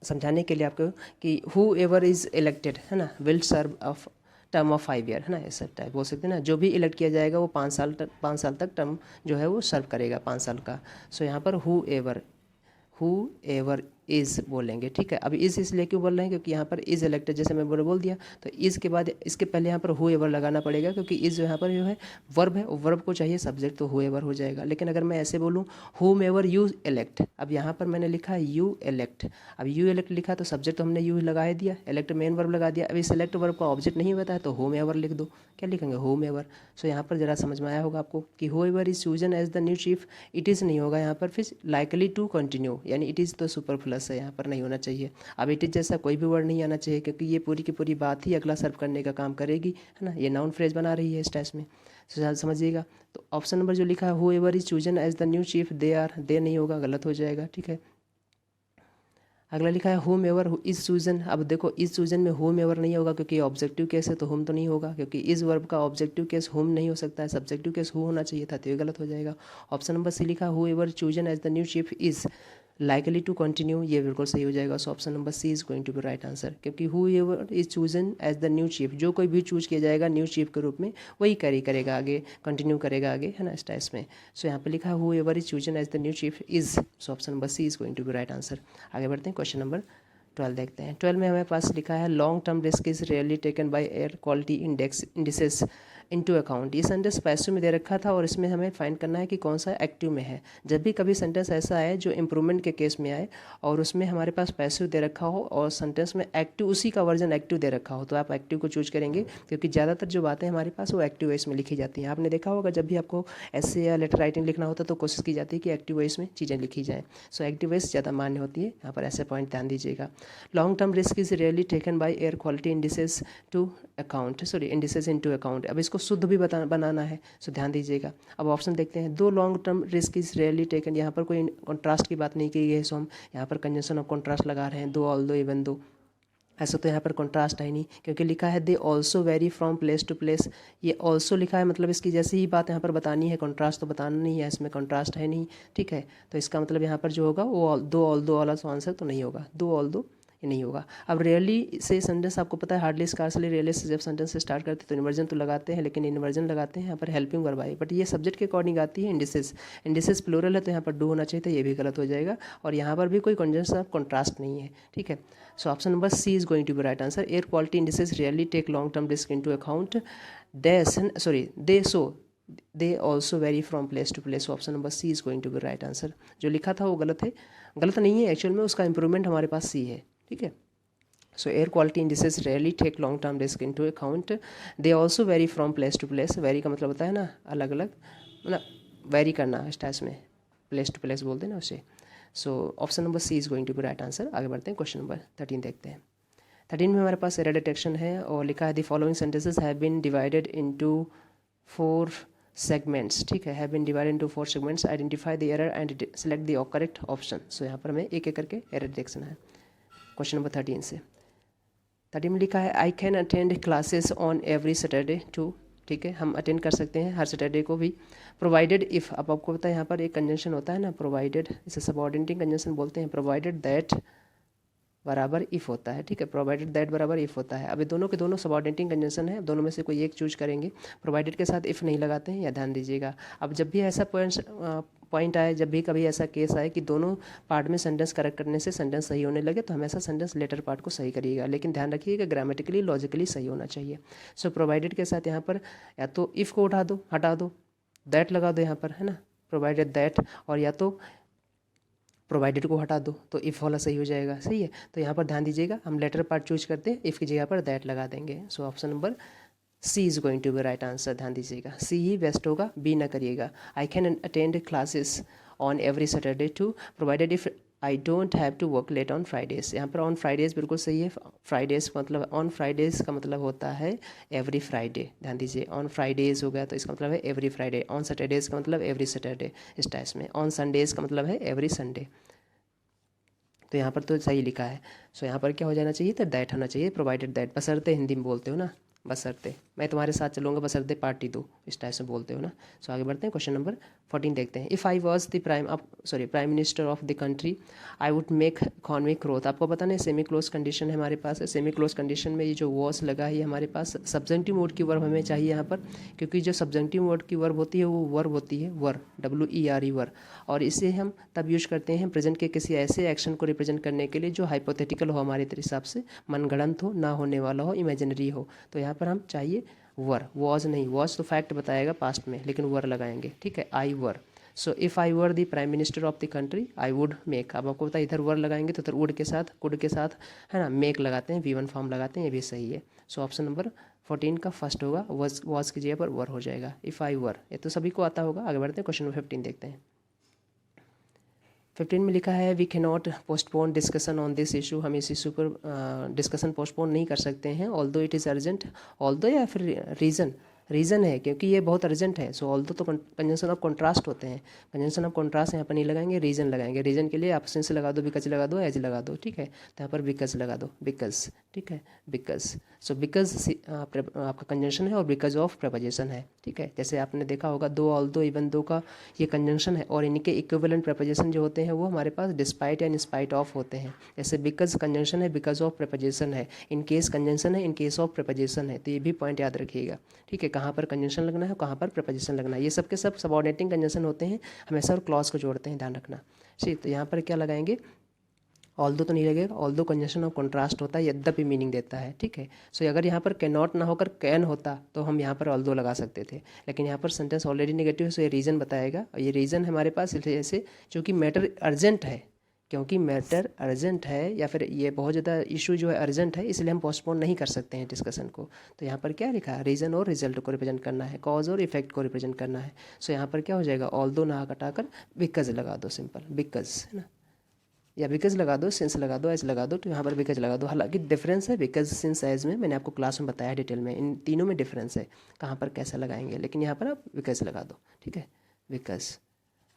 समझाने के लिए आपको कि हु एवर इज़ इलेक्टेड है ना will serve of term of 5 year है ना, ऐसा टाइप बोल सकते हैं ना। जो भी इलेक्ट किया जाएगा वो 5 साल तक टर्म जो है वो सर्व करेगा 5 साल का। सो यहाँ पर हु एवर इज़ बोलेंगे, ठीक है। अभी इज़ इसलिए क्यों बोल रहे हैं क्योंकि यहाँ पर इज़ इलेक्टेड जैसे मैं बोल दिया, तो इज़ के बाद इसके पहले यहाँ पर हु एवर लगाना पड़ेगा क्योंकि इज़ यहाँ पर जो है वर्ब है, वर्ब को चाहिए सब्जेक्ट, तो हु एवर हो जाएगा। लेकिन अगर मैं ऐसे बोलूँ हुम एवर यू इलेक्ट, अब यहाँ पर मैंने लिखा है यू इलेक्ट, अब यू इलेक्ट लिखा तो सब्जेक्ट तो हमने यू लगा ही दिया, इलेक्ट मेन वर्ब लगा दिया। अभी सेलेक्ट वर्ब का ऑब्जेक्ट नहीं होता है तो होम एवर लिख दो, क्या लिखेंगे होम एवर। सो यहाँ पर जरा समझ में आया होगा आपको कि whoever is chosen as the new chief, it is नहीं होगा यहाँ पर, फिर लाइकली टू कंटिन्यू, यानी इट इज़ तो सुपरफ्लस है, यहाँ पर नहीं होना चाहिए। अब इट इज़ जैसा कोई भी वर्ड नहीं आना चाहिए क्योंकि ये पूरी की पूरी बात ही अगला सर्व करने का काम करेगी, है ना। ये नाउन फ्रेज बना रही है इस टेस्ट में, समझिएगा। तो ऑप्शन नंबर जो लिखा है whoever is chosen as the new chief, they are, they नहीं होगा, गलत हो जाएगा, ठीक है। अगला लिखा है होम एवर इज चूजन, अब देखो इज चूजन में होम एवर नहीं होगा क्योंकि ऑब्जेक्टिव केस है तो होम तो नहीं होगा, क्योंकि इस वर्ब का ऑब्जेक्टिव केस होम नहीं हो सकता है, सब्जेक्टिव केस हु होना चाहिए था, तो ये गलत हो जाएगा। ऑप्शन नंबर सी लिखा whoever chosen as the new chief is likely to continue, ये बिल्कुल सही हो जाएगा। So option number C is going to be right answer, क्योंकि whoever is chosen as the new chief, जो कोई भी चूज किया जाएगा न्यू चीफ के रूप में वही कैरी करेगा आगे, कंटिन्यू करेगा आगे, है ना, इस टाइप में। सो यहाँ पे लिखा whoever is chosen as the new chief is, so option number C is going to be right answer. आगे बढ़ते हैं, क्वेश्चन नंबर 12 देखते हैं। 12 में हमारे पास लिखा है long term risk is rarely taken by air quality indices into account. ये सेंटेंस पैसिव में दे रखा था और इसमें हमें फाइंड करना है कि कौन सा एक्टिव में है। जब भी कभी सेंटेंस ऐसा आए जो इंप्रूवमेंट के केस में आए और उसमें हमारे पास पैसिव दे रखा हो और सेंटेंस में एक्टिव उसी का वर्जन एक्टिव दे रखा हो तो आप एक्टिव को चूज करेंगे, क्योंकि ज़्यादातर जो बातें हमारे पास वो एक्टिव वॉइस में लिखी जाती हैं। आपने देखा होगा जब भी आपको ऐसे या लेटर राइटिंग लिखना होता है तो कोशिश की जाती है कि एक्टिव वॉइस में चीज़ें लिखी जाएँ। सो एक्टिव वॉइस ज़्यादा मान्य होती है, यहाँ पर ऐसे पॉइंट ध्यान दीजिएगा। Long term risk is rarely taken by air quality indices to account, sorry indices into account. अब इसको शुद्ध भी बनाना है, सो ध्यान दीजिएगा। अब ऑप्शन देखते हैं, दो long term risk is rarely taken, यहाँ पर कोई कॉन्ट्रास्ट की बात नहीं की गई है, सो हम यहाँ पर कंजंक्शन ऑफ कॉन्ट्रास्ट लगा रहे हैं, दो ऑल दो इवन दो, ऐसा तो यहाँ पर कॉन्ट्रास्ट है नहीं क्योंकि लिखा है they also vary from place to place. ये ऑल्सो लिखा है मतलब इसकी जैसी ही बात यहाँ पर बतानी है, कॉन्ट्रास्ट तो बताना नहीं है, इसमें कॉन्ट्रास्ट है नहीं, ठीक है। तो इसका मतलब यहाँ पर जो होगा वो दो ऑल दो वाला आंसर तो नहीं होगा, दो ऑल दो ये नहीं होगा। अब रियली से सेंटेंस आपको पता है हार्डली स्कार्सली रियली से जब सेंटेंस से स्टार्ट करते हैं तो इन्वर्जन तो लगाते हैं, लेकिन इन्वर्जन लगाते हैं यहाँ पर हेल्पिंग वर्ब आई, बट ये सब्जेक्ट के अकॉर्डिंग आती है इंडिसेस, इंडिसेस प्लूरल है तो यहाँ पर डू होना चाहिए था, ये भी गलत हो जाएगा। और यहाँ पर भी कोई कंजंक्शन ऑफ कॉन्ट्रास्ट नहीं है, ठीक है। So option number C is going to be right answer. Air quality indices really take long term risk into account, they also vary from place to place. Option number C is going to be right answer. जो लिखा था वो गलत है, गलत नहीं है एक्चुअल में, उसका इंप्रूवमेंट हमारे पास सी है, ठीक है। So air quality indices rarely take long term risk into account. They also vary from place to place. Vary का मतलब होता है ना अलग अलग, मतलब वेरी करना इस टाइप में, प्लेस टू प्लेस बोलते हैं ना उसे। So option number C is going to be right answer. आगे बढ़ते हैं, क्वेश्चन नंबर 13 देखते हैं। 13 में हमारे पास एरर डिटेक्शन है और लिखा है the following sentences have been divided into 4 segments, ठीक है, have been divided into 4 segments, identify the error and select the correct option. So यहाँ पर हमें एक एक करके एरर डिटेक्शन है क्वेश्चन नंबर 13 से। 13 में लिखा है I can attend classes on every Saturday too, ठीक है, हम अटेंड कर सकते हैं हर सैटरडे को भी। प्रोवाइडेड इफ़, अब आपको पता है यहाँ पर एक कंजंक्शन होता है ना प्रोवाइडेड, इसे सबऑर्डिनेटिंग कंजंक्शन बोलते हैं। प्रोवाइडेड दैट बराबर इफ़ होता है, ठीक है, प्रोवाइडेड दैट बराबर इफ़ होता है। अभी दोनों के दोनों सबऑर्डिनेटिंग कंजंक्शन है, दोनों में से कोई एक चूज करेंगे। प्रोवाइडेड के साथ इफ़ नहीं लगाते हैं, या ध्यान दीजिएगा। अब जब भी ऐसा पॉइंट आए, जब भी कभी ऐसा केस आए कि दोनों पार्ट में सेंटेंस करेक्ट करने से सेंटेंस सही होने लगे तो हमेशा सेंटेंस लेटर पार्ट को सही करिएगा, लेकिन ध्यान रखिएगा ग्रामेटिकली लॉजिकली सही होना चाहिए। सो प्रोवाइडेड के साथ यहाँ पर या तो इफ़ को हटा दो, दैट लगा दो यहाँ पर, है ना, प्रोवाइडेड दैट, और या तो प्रोवाइडेड को हटा दो तो इफ़ वाला सही हो जाएगा, सही है। तो यहाँ पर ध्यान दीजिएगा, हम लेटर पार्ट चूज करते हैं, इफ़ की जगह पर दैट लगा देंगे। So option number C is going to be right answer. ध्यान दीजिएगा, सी ही बेस्ट होगा, बी ना करिएगा। I can attend classes on every Saturday too, provided if I don't have to work late on Fridays. यहाँ पर ऑन फ्राइडेज बिल्कुल सही है। फ्राइडेज मतलब ऑन फ्राइडेज का मतलब होता है एवरी फ्राइडे, ध्यान दीजिए। ऑन फ्राइडेज हो गया तो इसका मतलब है एवरी फ्राइडे। ऑन सैटरडेज का मतलब एवरी सैटरडे इस टाइप में। ऑन संडेज का मतलब है एवरी संडे। तो यहाँ पर तो सही लिखा है। सो यहाँ पर क्या हो जाना चाहिए, तो दैट होना चाहिए, प्रोवाइडेड दैट। बशर्ते हिंदी में बोलते हो ना, बशर्ते मैं तुम्हारे साथ चलूँगा, बशर्ते पार्टी दो, इस टाइप से बोलते हो ना। सो आगे बढ़ते हैं, क्वेश्चन नंबर 14 देखते हैं। If I was the prime minister of the country I would make economic growth. आपको पता नहीं सेमी क्लोज कंडीशन है हमारे पास। सेमी क्लोज कंडीशन में ये जो वॉज लगा है ये हमारे पास सब्जेंटिव मोड की वर्ब हमें चाहिए यहाँ पर, क्योंकि जो सब्जेंटिव मोड की वर्ब होती है वो वर्ब होती है वर, WERE वर। और इसे हम तब यूज करते हैं प्रेजेंट के किसी ऐसे एक्शन को रिप्रेजेंट करने के लिए जो हाइपोथेटिकल हो, हमारे हिसाब से मनगढ़ंत हो, ना होने वाला हो, इमेजिनरी हो। तो यहाँ पर हम चाहिए वर, वॉज नहीं। वॉज तो फैक्ट बताएगा पास्ट में, लेकिन वर लगाएंगे, ठीक है। I were. So if I were the prime minister of the country I would make. अब आपको पता है इधर वर लगाएंगे तो इधर वुड के साथ, कुड के साथ है ना, मेक लगाते हैं, V1 फॉर्म लगाते हैं, ये भी सही है। सो ऑप्शन नंबर 14 का फर्स्ट होगा, वॉज की जगह पर वर हो जाएगा। इफ़ आई वर, ये तो सभी को आता होगा। आगे बढ़ते हैं, क्वेश्चन नंबर 15 देखते हैं। 15 में लिखा है we can not postpone discussion on this issue. हम इस इशू पर डिस्कशन पोस्टपोन नहीं कर सकते हैं। Although it is urgent, although या फिर रीज़न है क्योंकि ये बहुत अर्जेंट है। सो ऑल्दो तो कंजंक्शन ऑफ कॉन्ट्रास्ट होते हैं। कंजंक्शन ऑफ कॉन्ट्रास्ट यहाँ पर नहीं लगाएंगे, रीज़न लगाएंगे। रीज़न के लिए आप सिंस लगा दो, बिकॉज लगा दो, एज लगा दो, ठीक है। तो यहाँ पर बिकॉज लगा दो, बिकॉज, ठीक है, बिकॉज। सो बिकॉज आपका कंजंक्शन है और बिकॉज ऑफ प्रपोजिशन है, ठीक है। जैसे आपने देखा होगा दो, ऑल्दो, इवन दो का ये कंजंक्शन है और इनके इक्विवेलेंट प्रपोजिशन जो होते हैं वो हमारे पास डिस्पाइट या इन स्पाइट ऑफ होते हैं। जैसे बिकॉज कंजंक्शन है, बिकॉज ऑफ प्रपोजिशन है, इन केस कंजंक्शन है, इन केस ऑफ प्रपोजिशन है। तो ये भी पॉइंट याद रखिएगा, ठीक है। कहाँ पर कंजंक्शन लगना है, कहाँ पर प्रपोजिशन लगना है, ये सब के सब सबऑर्डिनेटिंग कंजंक्शन होते हैं हमेशा, और क्लॉज को जोड़ते हैं, ध्यान रखना। ठीक, तो यहाँ पर क्या लगाएंगे, ऑल्दो तो नहीं लगेगा। ऑल्दो कंजंक्शन ऑफ कॉन्ट्रास्ट होता है, यद्यपि मीनिंग देता है, ठीक है। सो अगर यहाँ पर कैन नॉट ना होकर कैन होता तो हम यहाँ पर ऑल्दो लगा सकते थे, लेकिन यहाँ पर सेंटेंस ऑलरेडी नेगेटिव है, सो ये रीज़न बताएगा। और ये रीज़न हमारे पास इसलिए से क्योंकि मैटर अर्जेंट है, क्योंकि मैटर अर्जेंट है, या फिर ये बहुत ज़्यादा इशू जो है अर्जेंट है, इसलिए हम पोस्टपोन नहीं कर सकते हैं डिस्कशन को। तो यहाँ पर क्या लिखा है, रीज़न और रिजल्ट को रिप्रेजेंट करना है, कॉज और इफेक्ट को रिप्रेजेंट करना है। सो यहाँ पर क्या हो जाएगा, ऑल्दो ना हटाकर बिकॉज लगा दो, सिंपल बिकॉज, है ना, या बिकॉज लगा दो, सिंस लगा दो, एज लगा दो। तो यहाँ पर बिकॉज लगा दो। हालांकि डिफरेंस है बिकॉज, सिंस, एज में, मैंने आपको क्लास में बताया डिटेल में, इन तीनों में डिफरेंस है कहाँ पर कैसा लगाएंगे, लेकिन यहाँ पर आप बिकॉज लगा दो, ठीक है, बिकॉज।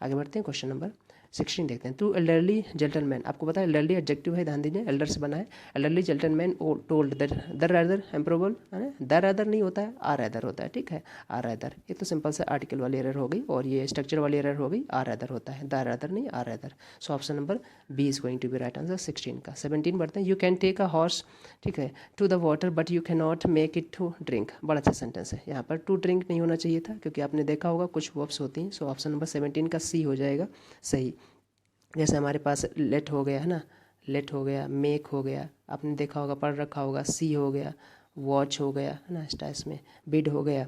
आगे बढ़ते हैं, क्वेश्चन नंबर 16 देखते हैं। टू एल्डरली जेंटलमैन, आपको पता है एल्डरली एडजेक्टिव है, ध्यान दीजिए, एल्डर से बना है। Elderly gentleman told that the rather improbable, है द रैदर नहीं होता है, आर रैदर होता है, ठीक है, आर रैदर। ये तो सिंपल से आर्टिकल वाली एरर हो गई, और ये स्ट्रक्चर वाली एरर हो गई, आर रैदर होता है, द रैदर नहीं, are rather. So option number B is going to be right answer 16 का। 17 बढ़ते हैं। You can take a horse, ठीक है, to the water but you can not make it to drink. बड़ा अच्छा सेंटेंस है। यहाँ पर टू ड्रिंक नहीं होना चाहिए था, क्योंकि आपने देखा होगा कुछ वर्ब्स होती हैं। सो ऑप्शन नंबर 17 का सी हो जाएगा सही। जैसे हमारे पास लेट हो गया, है ना, लेट हो गया, मेक हो गया, आपने देखा होगा, पढ़ रखा होगा, सी हो गया, वॉच हो गया, है ना, स्टाइस में बिड हो गया,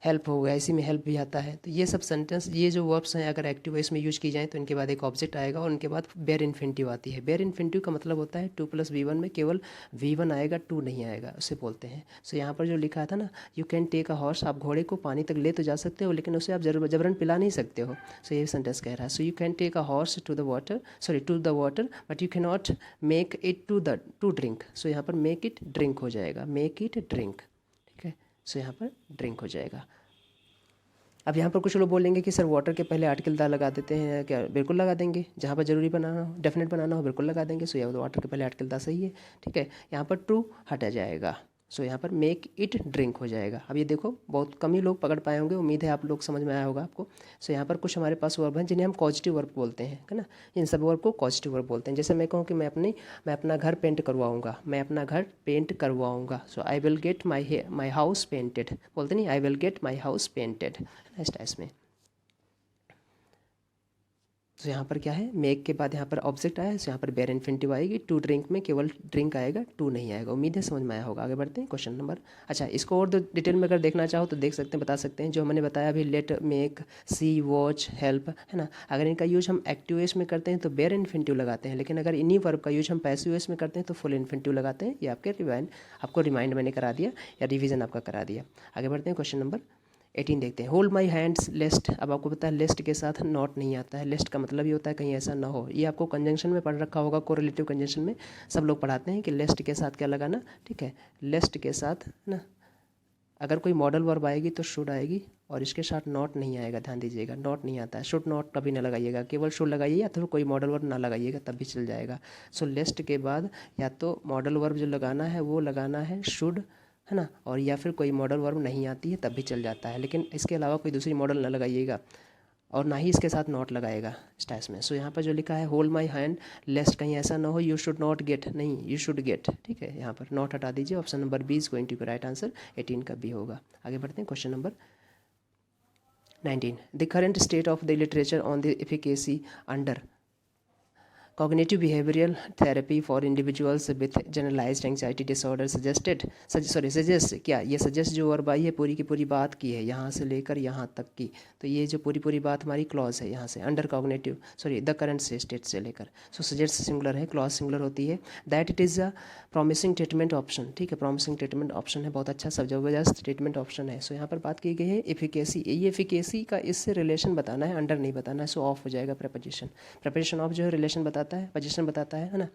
हेल्प हो गया, इसी में हेल्प भी आता है। तो ये सब सेंटेंस, ये जो वर्ब्स हैं अगर एक्टिव वॉइस में यूज की जाए तो इनके बाद एक ऑब्जेक्ट आएगा और उनके बाद बेयर इन्फिनिटिव आती है। बेयर इन्फिनिटिव का मतलब होता है 2 + V1 में केवल V1 आएगा, 2 नहीं आएगा, उसे बोलते हैं। सो यहाँ पर जो लिखा था ना, you can take a horse, आप घोड़े को पानी तक ले तो जा सकते हो, लेकिन उसे आप जबरन पिला नहीं सकते हो। सो ये सेंटेंस कह रहा है, so you can take a horse to the water, sorry to the water but you can not make it to drink. So यहाँ पर मेक इट ड्रिंक हो जाएगा, मेक इट ड्रिंक, ठीक है। सो यहाँ पर ड्रिंक हो जाएगा। अब यहाँ पर कुछ लोग बोलेंगे कि सर वाटर के पहले आर्टिकल दा लगा देते हैं क्या? बिल्कुल लगा देंगे, जहाँ पर जरूरी बनाना हो, डेफिनेट बनाना हो, बिल्कुल लगा देंगे। सो यहाँ वाटर के पहले आर्टिकल दा सही है, ठीक है। यहाँ पर टू हटा जाएगा, सो यहाँ पर मेक इट ड्रिंक हो जाएगा। अब ये देखो बहुत कम ही लोग पकड़ पाए होंगे, उम्मीद है आप लोग समझ में आया होगा आपको। सो यहाँ पर कुछ हमारे पास वर्ब हैं जिन्हें हम पॉजिटिव वर्ब बोलते हैं, है ना, इन सब वर्ब को पॉजिटिव वर्ब बोलते हैं। जैसे मैं कहूँ कि मैं अपना घर पेंट करवाऊँगा, मैं अपना घर पेंट करवाऊँगा। So I will get my house painted, बोलते नहीं, I will get my house painted, इस टाइप में। तो यहाँ पर क्या है, मेक के बाद यहाँ पर ऑब्जेक्ट आया है, तो यहाँ पर बेयर इन्फिनिटिव आएगी। टू ड्रिंक में केवल ड्रिंक आएगा, टू नहीं आएगा। उम्मीद है समझ में आया होगा। आगे बढ़ते हैं, क्वेश्चन नंबर, अच्छा इसको और डिटेल में अगर देखना चाहो तो देख सकते हैं, बता सकते हैं। जो मैंने बताया अभी, लेट, मेक, सी, वॉच, हेल्प, है ना, अगर इनका यूज हम एक्टिव वेस में करते हैं तो बेयर इन्फिनिटिव लगाते हैं, लेकिन अगर इन्हीं वर्ब का यूज हम पैसिव वेस में करते हैं तो फुल इन्फिनिटिव लगाते हैं। ये आपको रिमाइंड मैंने करा दिया, या रिविजन आपका करा दिया। आगे बढ़ते हैं, क्वेश्चन नंबर 18 देखते हैं, होल्ड माई हैंड्स लेस्ट। अब आपको पता है लेस्ट के साथ नॉट नहीं आता है, लेस्ट का मतलब ये होता है कहीं ऐसा ना हो। ये आपको कंजंक्शन में पढ़ रखा होगा, कोरिलेटिव कंजंक्शन में सब लोग पढ़ाते हैं कि लेस्ट के साथ क्या लगाना, ठीक है, लेस्ट के साथ ना अगर कोई मॉडल वर्ब आएगी तो शुड आएगी और इसके साथ नॉट नहीं आएगा, ध्यान दीजिएगा, नॉट नहीं आता है, शुड नॉट कभी ना लगाइएगा, केवल शुड लगाइए या तो कोई मॉडल वर्ब ना लगाइएगा तब भी चल जाएगा। सो लेस्ट के बाद या तो मॉडल वर्ब जो लगाना है वो लगाना है शुड, है ना, और या फिर कोई मॉडल वर्ब नहीं आती है तब भी चल जाता है, लेकिन इसके अलावा कोई दूसरी मॉडल ना लगाइएगा और ना ही इसके साथ नॉट लगाएगा स्टैस में। सो यहाँ पर जो लिखा है होल्ड माई हैंड लेस्ट, कहीं ऐसा ना हो यू शुड नॉट गेट, नहीं यू शुड गेट, ठीक है, यहाँ पर नॉट हटा दीजिए। Option number B is going to be right answer, 18 का बी होगा। आगे बढ़ते हैं, question number 19, the current state of the literature on the efficacy under cognitive behavioral therapy for individuals with generalized anxiety disorder suggest क्या ये suggest जो वर्ब आई है पूरी की पूरी बात की है यहाँ से लेकर यहाँ तक की, तो ये जो पूरी पूरी बात हमारी क्लॉज है यहाँ से under cognitive the current state से लेकर। सो सजेस्ट सिंगुलर है, क्लॉज सिंगुलर होती है। That it is a promising treatment option, ठीक है, प्रॉमिसिंग ट्रीटमेंट ऑप्शन है, बहुत अच्छा सब जबरदस्त ट्रीटमेंट ऑप्शन है। सो यहाँ पर बात की गई है एफिकेसी, ये एफिकेसी का इससे रिलेशन बताना है, अंडर नहीं बताना है। सो ऑफ हो जाएगा प्रेपोजिशन ऑफ जो है रिलेशन बताता है, पोजीशन बताता है ना,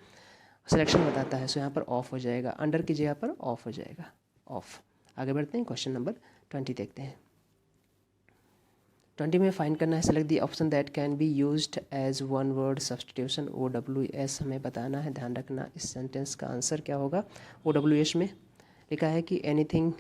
सिलेक्शन बताता है। सो यहाँ पर ऑफ हो जाएगा, अंडर की जगह पर ऑफ हो जाएगा, ऑफ। आगे बढ़ते हैं, क्वेश्चन नंबर 20 देखते हैं। 20 में फाइंड करना है select the option that can be used as one word substitution, OWS हमें बताना है, ध्यान रखना इस सेंटेंस का आंसर क्या होगा। OWS में लिखा है कि anything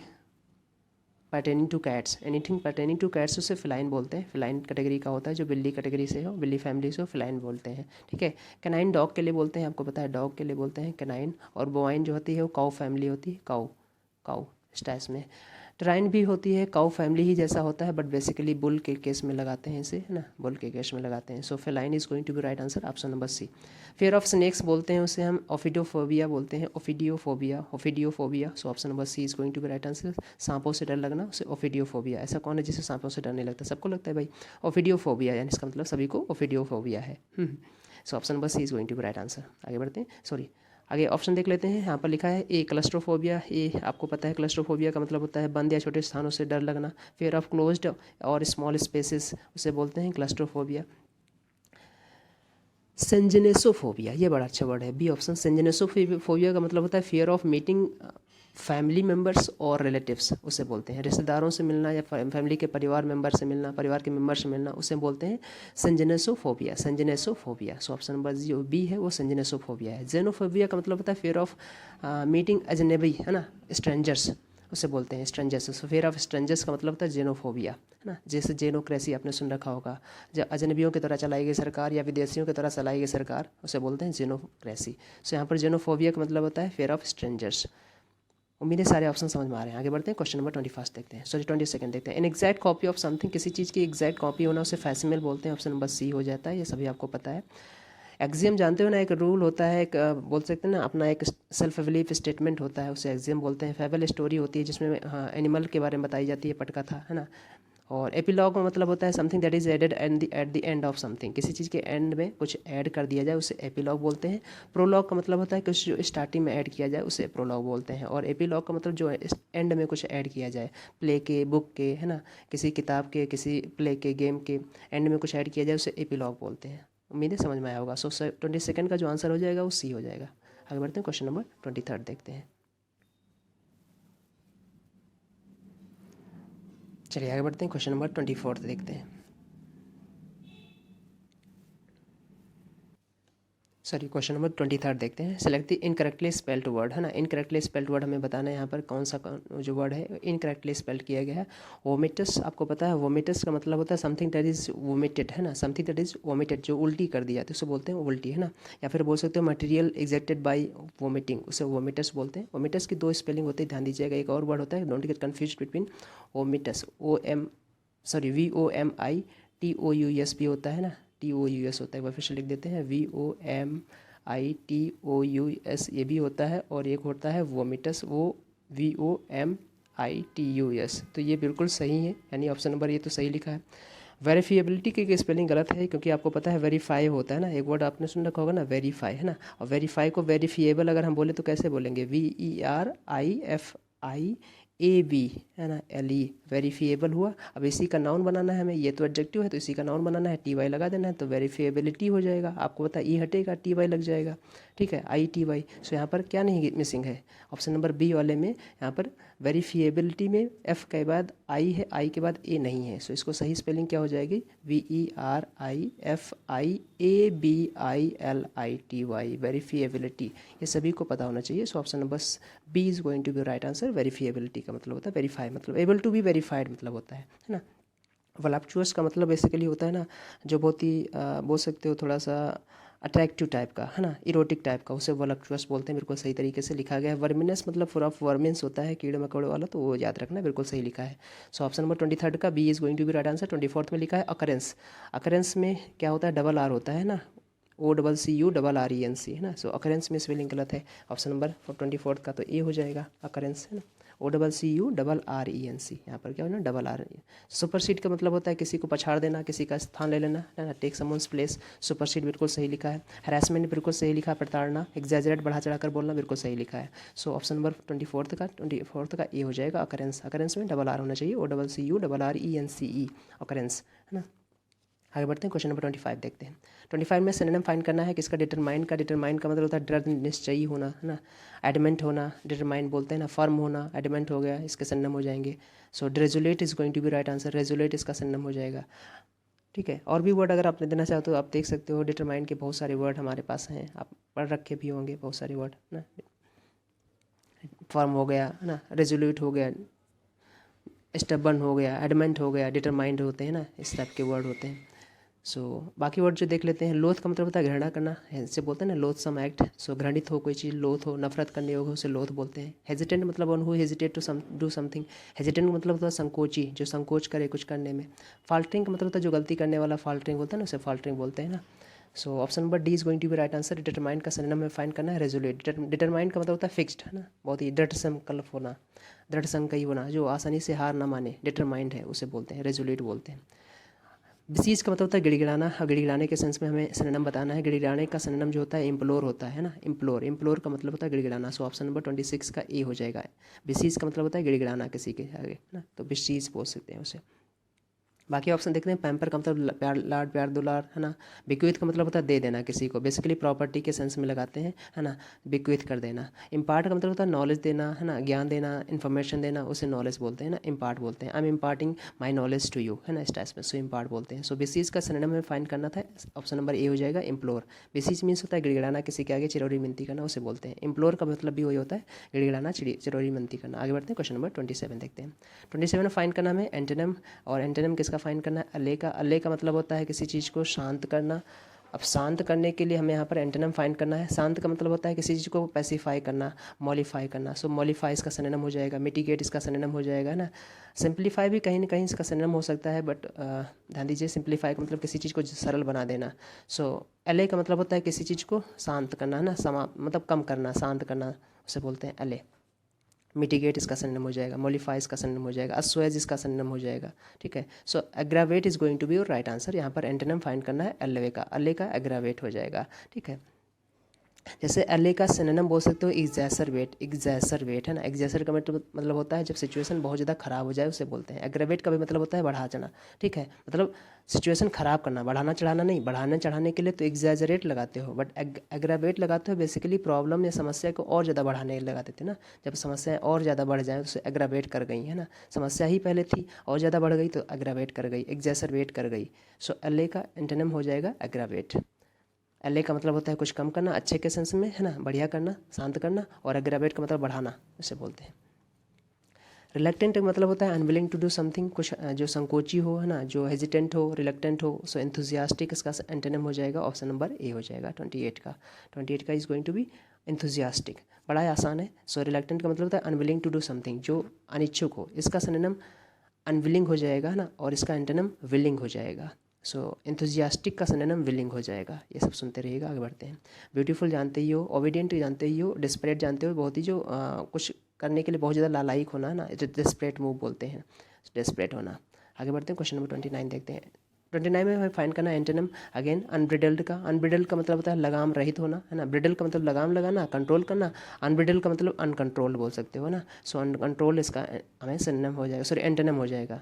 pertaining two cats, anything pertaining two cats उसे फिलाइन बोलते हैं, फिलाइन कैटेगरी का होता है, जो बिल्ली कैटेगरी से हो, बिल्ली फैमिली से हो, फिलाइन बोलते हैं, ठीक है। कैनाइन डॉग के लिए बोलते हैं, आपको पता है डॉग के लिए बोलते हैं कैनाइन, और बोवाइन जो होती है वो काऊ फैमिली होती है, काऊ स्टैस में। टराइन भी होती है, काऊ फैमिली ही जैसा होता है बट बेसिकली बुल के केस में लगाते हैं इसे, है ना, बुल के केस में लगाते हैं। So feline is going to be right answer, option number C. Fear of snakes बोलते हैं उसे हम ओफिडियोफोबिया बोलते हैं, ophidiophobia. So option number C is going to be right answer. सांपों से डर लगना उसे ओफिडियोफोबिया। ऐसा कौन है जिसे सांपों से डर नहीं लगता, सबको लगता है भाई ओफिडियोफोबिया, यानी इसका मतलब सभी को ओफिडियोफोबिया है। So option number C is going to be right answer. आगे बढ़ते हैं, आगे ऑप्शन देख लेते हैं। यहाँ पर लिखा है ए क्लस्ट्रोफोबिया, ए आपको पता है क्लस्ट्रोफोबिया का मतलब होता है बंद या छोटे स्थानों से डर लगना। फियर ऑफ क्लोज्ड और स्मॉल स्पेसेस उसे बोलते हैं क्लस्ट्रोफोबिया। सेंजेनेसोफोबिया, ये बड़ा अच्छा वर्ड है, बी ऑप्शन। सेंजेनेसोफोबिया का मतलब होता है fear of meeting family members और रिलेटिव्स, उसे बोलते हैं रिश्तेदारों से मिलना या फैमिली के परिवार मेम्बर से मिलना, परिवार के मेम्बर से मिलना, उसे बोलते हैं सेंजेनेसोफोबिया। सो ऑप्शन नंबर जो बी है वो सेंजेनेसोफोबिया है। जेनोफोबिया का मतलब होता है फियर ऑफ मीटिंग अजनबी, है ना, स्ट्रेंजर्स, उसे बोलते हैं strangers. So fear of strangers का मतलब होता है जेनोफोबिया, है ना, जैसे जेनोक्रेसी आपने सुन रखा होगा, जब अजनबियों की तरह चलाई गई सरकार या विदेशियों की तरह चलाई गई सरकार, उसे बोलते हैं जेनोक्रेसी। सो यहाँ पर जेनोफोबिया का मतलब होता है फियर ऑफ स्ट्रेंजर्स। उम्मीद है सारे ऑप्शन समझ में आ रहे हैं। आगे बढ़ते हैं, क्वेश्चन नंबर 21 देखते हैं, 22 देखते हैं। An exact copy of something, किसी चीज़ की एग्जैक्ट कॉपी होना उसे फैसिमिल बोलते हैं, ऑप्शन नंबर सी हो जाता है, ये सभी आपको पता है। एक्जियम जानते हो ना, एक रूल होता है, एक बोल सकते हैं ना, अपना एक सेल्फ बिलीफ स्टेटमेंट होता है, उसे एक्जियम बोलते हैं। फेबल स्टोरी होती है जिसमें एनिमल के बारे में बताई जाती है, पटकथा, है ना। और एपिलॉग का मतलब होता है something that is added at the end of something, किसी चीज़ के एंड में कुछ ऐड कर दिया जाए उसे एपिलॉग बोलते हैं। प्रोलॉग का मतलब होता है कुछ जो स्टार्टिंग में ऐड किया जाए उसे प्रोलॉग बोलते हैं। और एपिलॉग का मतलब जो एंड में कुछ ऐड किया जाए, प्ले के, बुक के, है ना, किसी किताब के, किसी प्ले के, गेम के एंड में कुछ ऐड किया जाए उसे एपिलॉग बोलते हैं। उम्मीद है समझ में आया होगा। सो 22 का जो आंसर हो जाएगा वो सी हो जाएगा। आगे बढ़ते हैं, क्वेश्चन नंबर 23 देखते हैं। चलिए आगे बढ़ते हैं, क्वेश्चन नंबर 24 देखते हैं। क्वेश्चन नंबर 23 देखते हैं। Select the incorrectly spelled word, है ना, इनकरेक्टली स्पेल्ड वर्ड हमें बताना है यहाँ पर कौन सा जो वर्ड है इनकरेक्टली स्पेल्ड किया गया है। वोमिटस, आपको पता है वोमिटस का मतलब होता है समथिंग दैट इज वोमिटेड, है ना, समथिंग दैट इज वोमिटेड, जो उल्टी कर दिया तो उसे बोलते हैं उल्टी, है ना। या फिर बोल सकते हो मटेरियल एग्जेक्टेड बाय वोमिटिंग, उसे वोमिटस बोलते हैं। वोमिटस की 2 स्पेलिंग होती है, ध्यान दीजिएगा। एक और वर्ड होता है, don't get confuse between vomitous, VOMITOUS भी होता है ना, TOUS होता है, एक बार फिर से लिख देते हैं, VOMITOUS ये भी होता है। और एक होता है वोमिटस, वो VOMITUS, तो ये बिल्कुल सही है, यानी ऑप्शन नंबर ये तो सही लिखा है। वेरीफिएबिलिटी की स्पेलिंग गलत है, क्योंकि आपको पता है वेरीफाई होता है ना, एक वर्ड आपने सुन रखा होगा ना, वेरीफाई, है ना। और वेरीफाई को वेरीफिएबल अगर हम बोले तो कैसे बोलेंगे, VERIFIABLE, ए बी है ना, एल ई, वेरीफिएबल हुआ। अब इसी का नाउन बनाना है हमें, ये तो एडजेक्टिव है तो इसी का नाउन बनाना है, टी वाई लगा देना है तो वेरीफिएबिलिटी हो जाएगा। आपको पता है ई हटेगा टी वाई लग जाएगा, ठीक है, आई टी वाई। सो यहाँ पर क्या नहीं मिसिंग है, ऑप्शन नंबर बी वाले में यहाँ पर वेरीफिएबिलिटी में एफ के बाद आई है, आई के बाद ए नहीं है। सो इसको सही स्पेलिंग क्या हो जाएगी, VERIFIABILITY, वेरीफिएबिलिटी। ये सभी को पता होना चाहिए। So option number B is going to be right answer. Verifiability का मतलब होता है वेरीफाई, मतलब एबल टू बी वेरीफाइड मतलब होता है ना। वॉलप्चुअस का मतलब बेसिकली होता है ना, जो बहुत ही बोल सकते हो थोड़ा सा अट्रैक्टिव टाइप का है ना, इरोटिक टाइप का, उसे वॉलप्चुअस बोलते हैं। बिल्कुल सही तरीके से लिखा गया है। वर्मिनस मतलब फुल ऑफ वर्मिन्स होता है, कीड़े मकोड़े वाला, तो वो याद रखना, बिल्कुल सही लिखा है। सो ऑप्शन नंबर 23 का B is going to be right answer. 24 में लिखा है अकरेंस। अकरेंस में क्या होता है, डबल आर होता है ना, OCCURRENC है ना। सो अकरेंस में स्पेलिंग गलत है। ऑप्शन नंबर 24 का तो ए हो जाएगा, अकरेंस है ना, OCCURRENC। यहाँ पर क्या होना, डबल आर। सुपरसीड का मतलब होता है किसी को पछाड़ देना, किसी का स्थान ले लेना है ना, टेक समवन्स प्लेस। सुपरसीड बिल्कुल सही लिखा है। हैरेसमेंट बिल्कुल सही लिखा है। प्रताड़ना, एग्जैजरेट, बढ़ा चढ़ा कर बोलना, बिल्कुल सही लिखा है। सो ऑप्शन नंबर 24 का ए हो जाएगा, अकरेंस। अकरेंस में डबल आर होना चाहिए, OCCURRENCE, अकरेंस है ना। आगे बढ़ते हैं, क्वेश्चन नंबर 25 देखते हैं। 25 में सिनोनिम फाइंड करना है किसका, डिटरमाइन का। डिटरमाइन का मतलब होता है दृढ़ निश्चयी होना है ना, एडमेंट होना, डिटरमाइन बोलते हैं ना। फर्म होना, एडमेंट हो गया, इसके सिनोनिम हो जाएंगे। So resolute is going to be right answer. Resolute इसका सिनोनिम हो जाएगा, ठीक है। और भी वर्ड अगर आपने देना चाहते हो आप देख सकते हो। डिटरमाइन के बहुत सारे वर्ड हमारे पास हैं, आप पढ़ रखे भी होंगे बहुत सारे वर्ड ना। फर्म हो गया है ना, रेजुलेट हो गया, स्टबर्न हो गया, एडमेंट हो गया, डिटरमाइंड होते हैं ना, इस टाइप के वर्ड होते हैं। सो बाकी वर्ड जो देख लेते हैं। लोथ का मतलब होता है घृणा करना, ऐसे बोलते हैं ना, लोथसम एक्ट। सो घृणित हो कोई चीज़, लोथ हो, नफरत करने योग्य, उसे लोथ बोलते हैं। हेजिटेंट मतलब one who hesitate to do something. Hesitant का मतलब होता है संकोची, जो संकोच करे कुछ करने में। फाल्टरिंग का मतलब होता है जो गलती करने वाला, फाल्टरिंग बोलता है ना, उसे फाल्टरिंग बोलते हैं ना। So option number D is going to be right answer. Determine का सिनोनिम में फाइंड करना है रेजुलेट। डिटरमाइन का मतलब होता है फिक्स्ड है ना, बहुत ही दृढ़ संकल्प होना, दृढ़ संकल्प होना, जो आसानी से हार ना माने, डिटरमाइंड है, उसे बोलते हैं रेजुलेट बोलते हैं। डिसीज का मतलब होता है गिड़गिड़ाना। गिड़गिड़ाने के सेंस में हमें सिनोनिम बताना है। गिड़गिड़ाने का सिनोनिम जो होता है इम्प्लोर होता है ना, इम्प्लोर। इम्प्लोर का मतलब होता है गिड़गिड़ाना। सो ऑप्शन नंबर 26 का ए हो जाएगा। डिसीज का मतलब होता है गिड़गिड़ाना किसी के आगे ना, तो डिसीज बोल सकते हैं उसे। बाकी ऑप्शन देखते हैं। पैम्पर का मतलब प्यार, लाड प्यार दुलार है ना। बिक्विथ का मतलब होता है दे देना किसी को, बेसिकली प्रॉपर्टी के सेंस में लगाते हैं है ना, बिक्विथ कर देना। इम्पार्ट का मतलब होता है नॉलेज देना है ना, ज्ञान देना, इन्फॉर्मेशन देना, उसे नॉलेज बोलते हैं ना, इम्पार्ट बोलते हैं। I am imparting my knowledge to you है ना, इस टाइप में, सो इम्पार्ट बोलते हैं। सो बेसिस का सिनोनिम में फाइंड करना था, ऑप्शन नंबर ए हो जाएगा, इम्प्लोर। बेसिस मीन्स होता है गिड़गिड़ाना किसी के आगे, चिरौरी मिनती करना, उसे बोलते हैं। इम्प्लोर का मतलब भी वही होता है, गिड़गिड़ाना, चिरौरी मिनती करना। आगे बढ़ते हैं, क्वेश्चन नंबर 27 देखते हैं। 27 में फाइंड करना हमें एंटोनिम, और एंटोनिम किसका फाइंड करना है, अले का। अले का मतलब होता है किसी चीज़ को शांत करना। अब शांत करने के लिए हमें यहाँ पर एंटोनिम फाइंड करना है। शांत का मतलब होता है किसी चीज़ को पैसिफाई करना, मॉडिफाई करना। सो मॉडिफाई इसका सिनोनिम हो जाएगा। मिटिगेट इसका सिनोनिम हो जाएगा ना। सिंप्लीफाई भी कहीं ना कहीं इसका सिनोनिम हो सकता है, बट ध्यान दीजिए, सिंप्लीफाई का मतलब किसी चीज़ को सरल बना देना। सो एले का मतलब होता है किसी चीज़ को शांत करना है ना, मतलब कम करना, शांत करना, उसे बोलते हैं एले। मिटिगेट इसका सिनोनिम हो जाएगा। मॉडिफाई इसका सिनोनिम हो जाएगा। अस्वेज इसका सिनोनिम हो जाएगा, ठीक है। So aggravate is going to be your right answer. यहाँ पर एंटोनिम फाइंड करना है अल्वे का, अल्ले का एग्रावेट हो जाएगा, ठीक है। जैसे एले का सिनोनिम बोल सकते हो एग्जैसरवेट। एग्जैसरवेट है ना, एग्जैसर का मतलब होता है जब सिचुएशन बहुत ज़्यादा ख़राब हो जाए, उसे बोलते हैं। एग्रावेट का भी मतलब होता है बढ़ा चढ़ा, ठीक है, मतलब सिचुएशन ख़राब करना, बढ़ाना चढ़ाना नहीं। बढ़ाने चढ़ाने के लिए तो एग्जैजरेट लगाते हो, बट एग्रावेट लगाते हो बेसिकली प्रॉब्लम या समस्या को और ज़्यादा बढ़ाने लगाते थे ना। जब समस्याएं और ज़्यादा बढ़ जाए तो उसे एग्रावेट कर गई है ना। समस्या ही पहले थी और ज़्यादा बढ़ गई तो एग्रावेट कर गई, एग्जैसरवेट कर गई। सो एले का एंटोनिम हो जाएगा एग्रावेट। एले का मतलब होता है कुछ कम करना, अच्छे के सेंस में है ना, बढ़िया करना, शांत करना। और एग्रावेट का मतलब बढ़ाना, उसे बोलते हैं। रिलक्टेंट का मतलब होता है अनविलिंग टू डू समथिंग, कुछ जो संकोची हो है ना, जो हेजिटेंट हो, रिलक्टेंट हो। सो एंथुजियास्टिक इसका एंटोनिम हो जाएगा, ऑप्शन नंबर ए हो जाएगा 28 का is going to be enthusiastic. बड़ा ही आसान है। सो रिलक्टेंट का मतलब होता है अनविलिंग टू डू समथिंग, जो अनिच्छुक हो, इसका सिनोनिम अनविलिंग हो जाएगा ना, और इसका एंटोनिम विलिंग हो जाएगा। सो एंथुजियास्टिक का सिनोनिम विलिंग हो जाएगा। ये सब सुनते रहिएगा, आगे बढ़ते हैं। ब्यूटीफुल जानते ही हो, ओबीडियंट जानते ही हो, डिस्परेट जानते हो, बहुत ही जो कुछ करने के लिए बहुत ज़्यादा लालायिक होना है ना, डिस्परेट मूव बोलते हैं, डिस्परेट होना। आगे बढ़ते हैं, क्वेश्चन नंबर 29 देखते हैं। 29 में हमें फाइंड करना है एंटोनिम अगेन अनब्रिडल्ड का। अनब्रिडल्ड का मतलब होता है लगाम रहित होना, है ना। ब्रिडल का मतलब लगाम लगाना, कंट्रोल करना। अनब्रिडल्ड का मतलब अनकंट्रोल्ड बोल सकते हो ना। सो अनकंट्रोल्ड इसका हमें सिनोनिम हो जाएगा, सॉरी एंटोनिम हो जाएगा।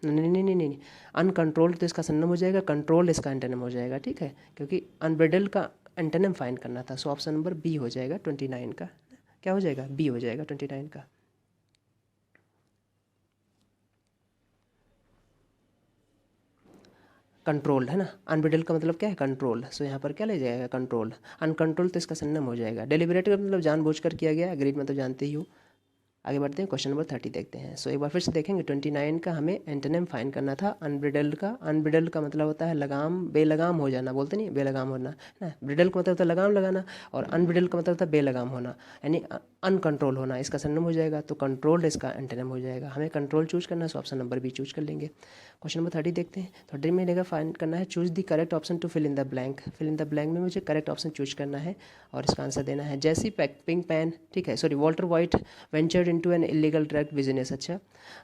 नहीं नहीं नहीं नहीं, अनकंट्रोल्ड तो इसका सिनोनिम हो जाएगा, कंट्रोल्ड इसका एंटोनिम हो जाएगा, ठीक है, क्योंकि अनब्रिडल्ड का एंटोनिम फाइंड करना था। सो ऑप्शन नंबर बी हो जाएगा 29 का। क्या हो जाएगा? बी हो जाएगा 29 का। कंट्रोल्ड, है ना। अनब्रिडल्ड का मतलब क्या है? कंट्रोल। सो यहाँ पर क्या ले जाएगा? कंट्रोल। अनकंट्रोल तो इसका सिनोनिम हो जाएगा। डेलिबरेट का मतलब जानबूझकर किया गया, अग्रीड में तो जानते ही हो। आगे बढ़ते हैं, क्वेश्चन नंबर 30 देखते हैं। सो एक बार फिर से देखेंगे, 29 का हमें एंटोनिम फाइंड करना था अनब्रिडल्ड का। अनब्रिडल्ड का मतलब होता है लगाम, बेलगाम हो जाना, बोलते नहीं बेलगाम होना, है ना। ब्रिडल का मतलब होता है लगाम लगाना, और अनब्रिडल्ड का मतलब होता है बेलगाम होना, यानी अनकंट्रोल होना। इसका सिनोनिम हो जाएगा, तो कंट्रोल्ड इसका एंटोनिम हो जाएगा। हमें कंट्रोल चूज करना है, so option number B choose कर लेंगे। क्वेश्चन नंबर 30 देखते हैं। 30 में लेगा फाइंड करना है choose the correct option to fill in the blank. Fill in the blank में मुझे करेक्ट ऑप्शन चूज करना है और इसका आंसर देना है जैसी पिंक पैन, ठीक है, sorry Walter white ventured into an illegal drug business. अच्छा,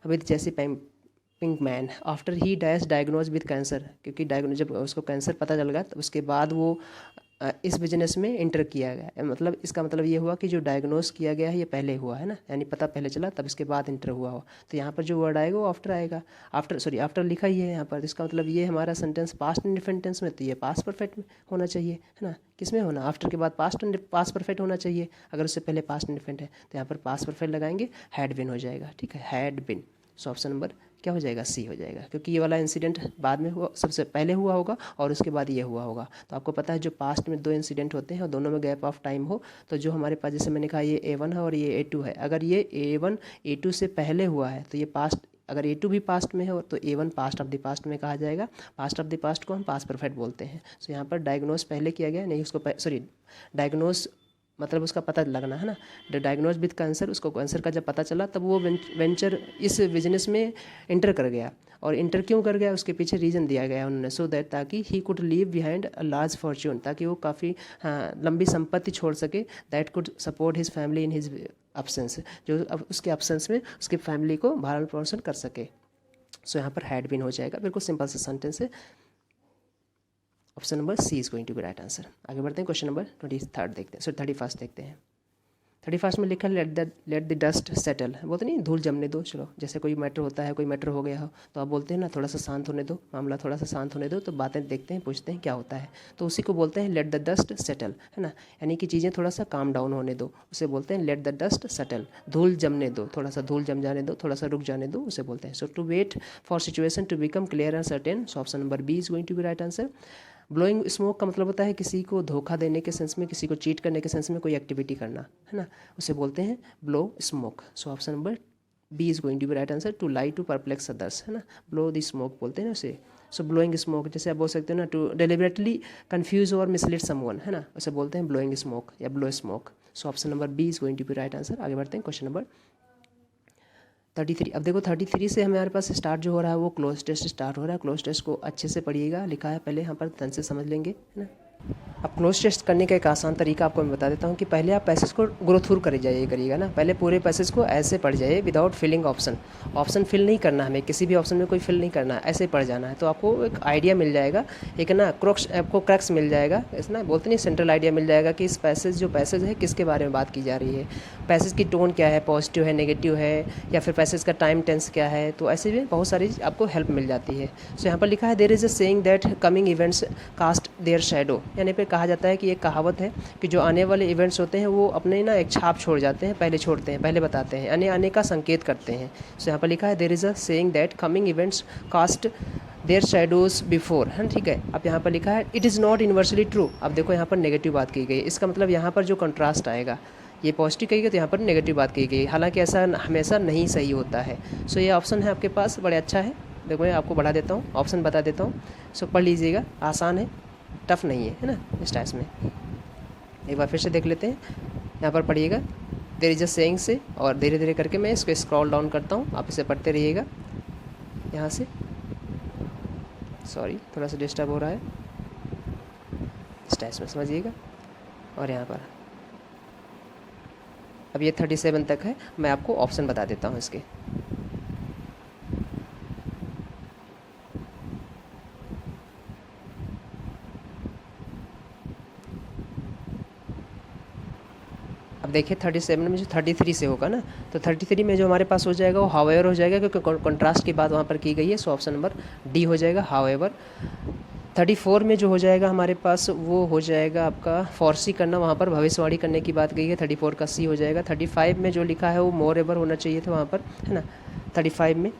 विद जैसी pink man after he dash diagnose with cancer, क्योंकि डायग्नोज जब उसको कैंसर पता चल गया तो उसके बाद वो इस बिजनेस में इंटर किया गया। मतलब इसका मतलब ये हुआ कि जो डायग्नोज किया गया है ये पहले हुआ है ना, यानी पता पहले चला तब इसके बाद इंटर हुआ हो। तो यहाँ पर जो वर्ड आएगा वो आफ्टर आएगा। आफ्टर, सॉरी आफ्टर लिखा ही है यहाँ पर, इसका मतलब ये हमारा सेंटेंस पास्ट इंडिफिनिट टेंस में, तो ये पास्ट परफेक्ट में होना चाहिए, है ना। किस में होना? आफ्टर के बाद पास्ट परफेक्ट होना चाहिए। अगर उससे पहले पास्ट इंडिफिनिट है तो यहाँ पर पास्ट परफेक्ट लगाएंगे, हैड बिन हो जाएगा, ठीक है, had been. So option number क्या हो जाएगा? सी हो जाएगा, क्योंकि ये वाला इंसिडेंट बाद में हुआ, सबसे पहले हुआ होगा और उसके बाद ये हुआ होगा। तो आपको पता है जो पास्ट में दो इंसिडेंट होते हैं और दोनों में गैप ऑफ टाइम हो, तो जो हमारे पास जैसे मैंने कहा ये A1 है और ये A2 है, अगर ये A1 A2 से पहले हुआ है तो ये पास्ट, अगर A2 भी पास्ट में हो तो A1 past of the past में कहा जाएगा। पास्ट ऑफ द पास्ट को हम पास्ट परफेक्ट बोलते हैं। सो यहाँ पर डायग्नोज पहले किया गया, नहीं उसको, सॉरी डायग्नोज मतलब उसका पता लगना, है ना। डायग्नोज विद कैंसर, उसको कैंसर का जब पता चला तब वो वेंचर इस बिजनेस में इंटर कर गया। और इंटर क्यों कर गया उसके पीछे रीज़न दिया गया उन्होंने, सो दैट ताकि he could leave behind a large Fortune, ताकि वो काफ़ी लंबी संपत्ति छोड़ सके, that could support his family in his absence, जो अब उसके अब्सेंस में उसकी फैमिली को भरण पोषण कर सके। सो यहाँ पर हैड बीन हो जाएगा, बिल्कुल सिंपल सा सेंटेंस है। Option number C is going to be right answer. आगे बढ़ते हैं, क्वेश्चन नंबर 23 देखते हैं, सॉरी 31 देखते हैं। 31 में लिखा लेट द डस्ट सेटल, बोलते नहीं धूल जमने दो। चलो जैसे कोई मैटर होता है, कोई मैटर हो गया हो तो आप बोलते हैं ना थोड़ा सा शांत होने दो, मामला थोड़ा सा शांत होने दो, तो बातें देखते हैं, पूछते हैं क्या होता है, तो उसी को बोलते हैं लेट द डस्ट सेटल, है ना। यानी कि चीज़ें थोड़ा सा काम डाउन होने दो, उसे बोलते हैं लेट द डस्ट सेटल। धूल जमने दो, थोड़ा सा धूल जम जाने दो, थोड़ा सा रुक जाने दो, उसे बोलते हैं। So to wait for situation to become clear and certain. So option number B is going to be right answer. Blowing smoke का मतलब होता है किसी को धोखा देने के सेंस में, किसी को चीट करने के सेंस में कोई एक्टिविटी करना, है ना, उसे बोलते हैं blow smoke. So option number B is going to be right answer. To lie to perplex others, है ना, ब्लो द स्मोक बोलते हैं ना उसे। सो ब्लोइंग स्मोक जैसे आप बोल सकते हो ना, टू डेलिबरेटली कंफ्यूज और मिसलीड समवन, है ना, उसे बोलते हैं ब्लोइंग स्मोक या blow smoke. So option number B is going to be right answer. आगे बढ़ते हैं, क्वेश्चन नंबर 33। अब देखो 33 से हमारे पास स्टार्ट जो हो रहा है वो क्लोज टेस्ट स्टार्ट हो रहा है। क्लोज टेस्ट को अच्छे से पढ़िएगा, लिखा है पहले यहाँ पर, ध्यान से समझ लेंगे, है ना। अब क्लोज टेस्ट करने का एक आसान तरीका आपको मैं बता देता हूँ कि पहले आप पैसेज को ग्रो थ्रू कर जाइए करिएगा ना, पहले पूरे पैसेज को ऐसे पढ़ जाइए without filling option. Option fill नहीं करना हमें, किसी भी ऑप्शन में कोई फिल नहीं करना है, ऐसे पढ़ जाना है, तो आपको एक आइडिया मिल जाएगा, एक ना आपको क्रक्स मिल जाएगा, इस ना बोलते नहीं सेंट्रल आइडिया मिल जाएगा कि इस पैसेज जो पैसेज है किसके बारे में बात की जा रही है, पैसेज की टोन क्या है, पॉजिटिव है, नेगेटिव है, या फिर पैसेज का टाइम टेंस क्या है। तो ऐसे भी बहुत सारी आपको हेल्प मिल जाती है। सो यहाँ पर लिखा है there is a saying that coming events cast their shadow, यानी पे कहा जाता है कि एक कहावत है कि जो आने वाले इवेंट्स होते हैं वो अपने ना एक छाप छोड़ जाते हैं, पहले छोड़ते हैं, पहले बताते हैं, यानी आने का संकेत करते हैं। सो यहाँ पर लिखा है there is a saying that coming events cast their shadows before, है ठीक है। अब यहाँ पर लिखा है it is not universally true. अब देखो यहाँ पर नेगेटिव बात की गई, इसका मतलब यहाँ पर जो कंट्रास्ट आएगा, ये पॉजिटिव कही गई तो यहाँ पर नेगेटिव बात की गई, हालांकि ऐसा हमेशा नहीं सही होता है। सो ये ऑप्शन है आपके पास, बड़े अच्छा है। देखो मैं आपको बढ़ा देता हूँ, ऑप्शन बता देता हूँ, सो पढ़ लीजिएगा, आसान है, टफ नहीं है ना इस टाइप में। एक बार फिर से देख लेते हैं, यहाँ पर पढ़िएगा देयर इज अ सेइंग से, और धीरे धीरे करके मैं इसको स्क्रॉल डाउन करता हूँ, आप इसे पढ़ते रहिएगा। यहाँ से सॉरी थोड़ा सा डिस्टर्ब हो रहा है, इस टाइप में समझिएगा। और यहाँ पर अब ये 37 तक है, मैं आपको ऑप्शन बता देता हूँ इसके। अब देखिए 37 में जो 33 से होगा ना, तो 33 में जो हमारे पास हो जाएगा वो हाउएवर हो जाएगा, क्योंकि कॉन्ट्रास्ट की बात वहाँ पर की गई है, सो ऑप्शन नंबर डी हो जाएगा हाउएवर। 34 में जो हो जाएगा हमारे पास वो हो जाएगा आपका फॉरसी करना, वहाँ पर भविष्यवाणी करने की बात गई है, 34 का सी हो जाएगा। 35 में जो लिखा है वो मोर एवर होना चाहिए था वहाँ पर, है ना, 35 में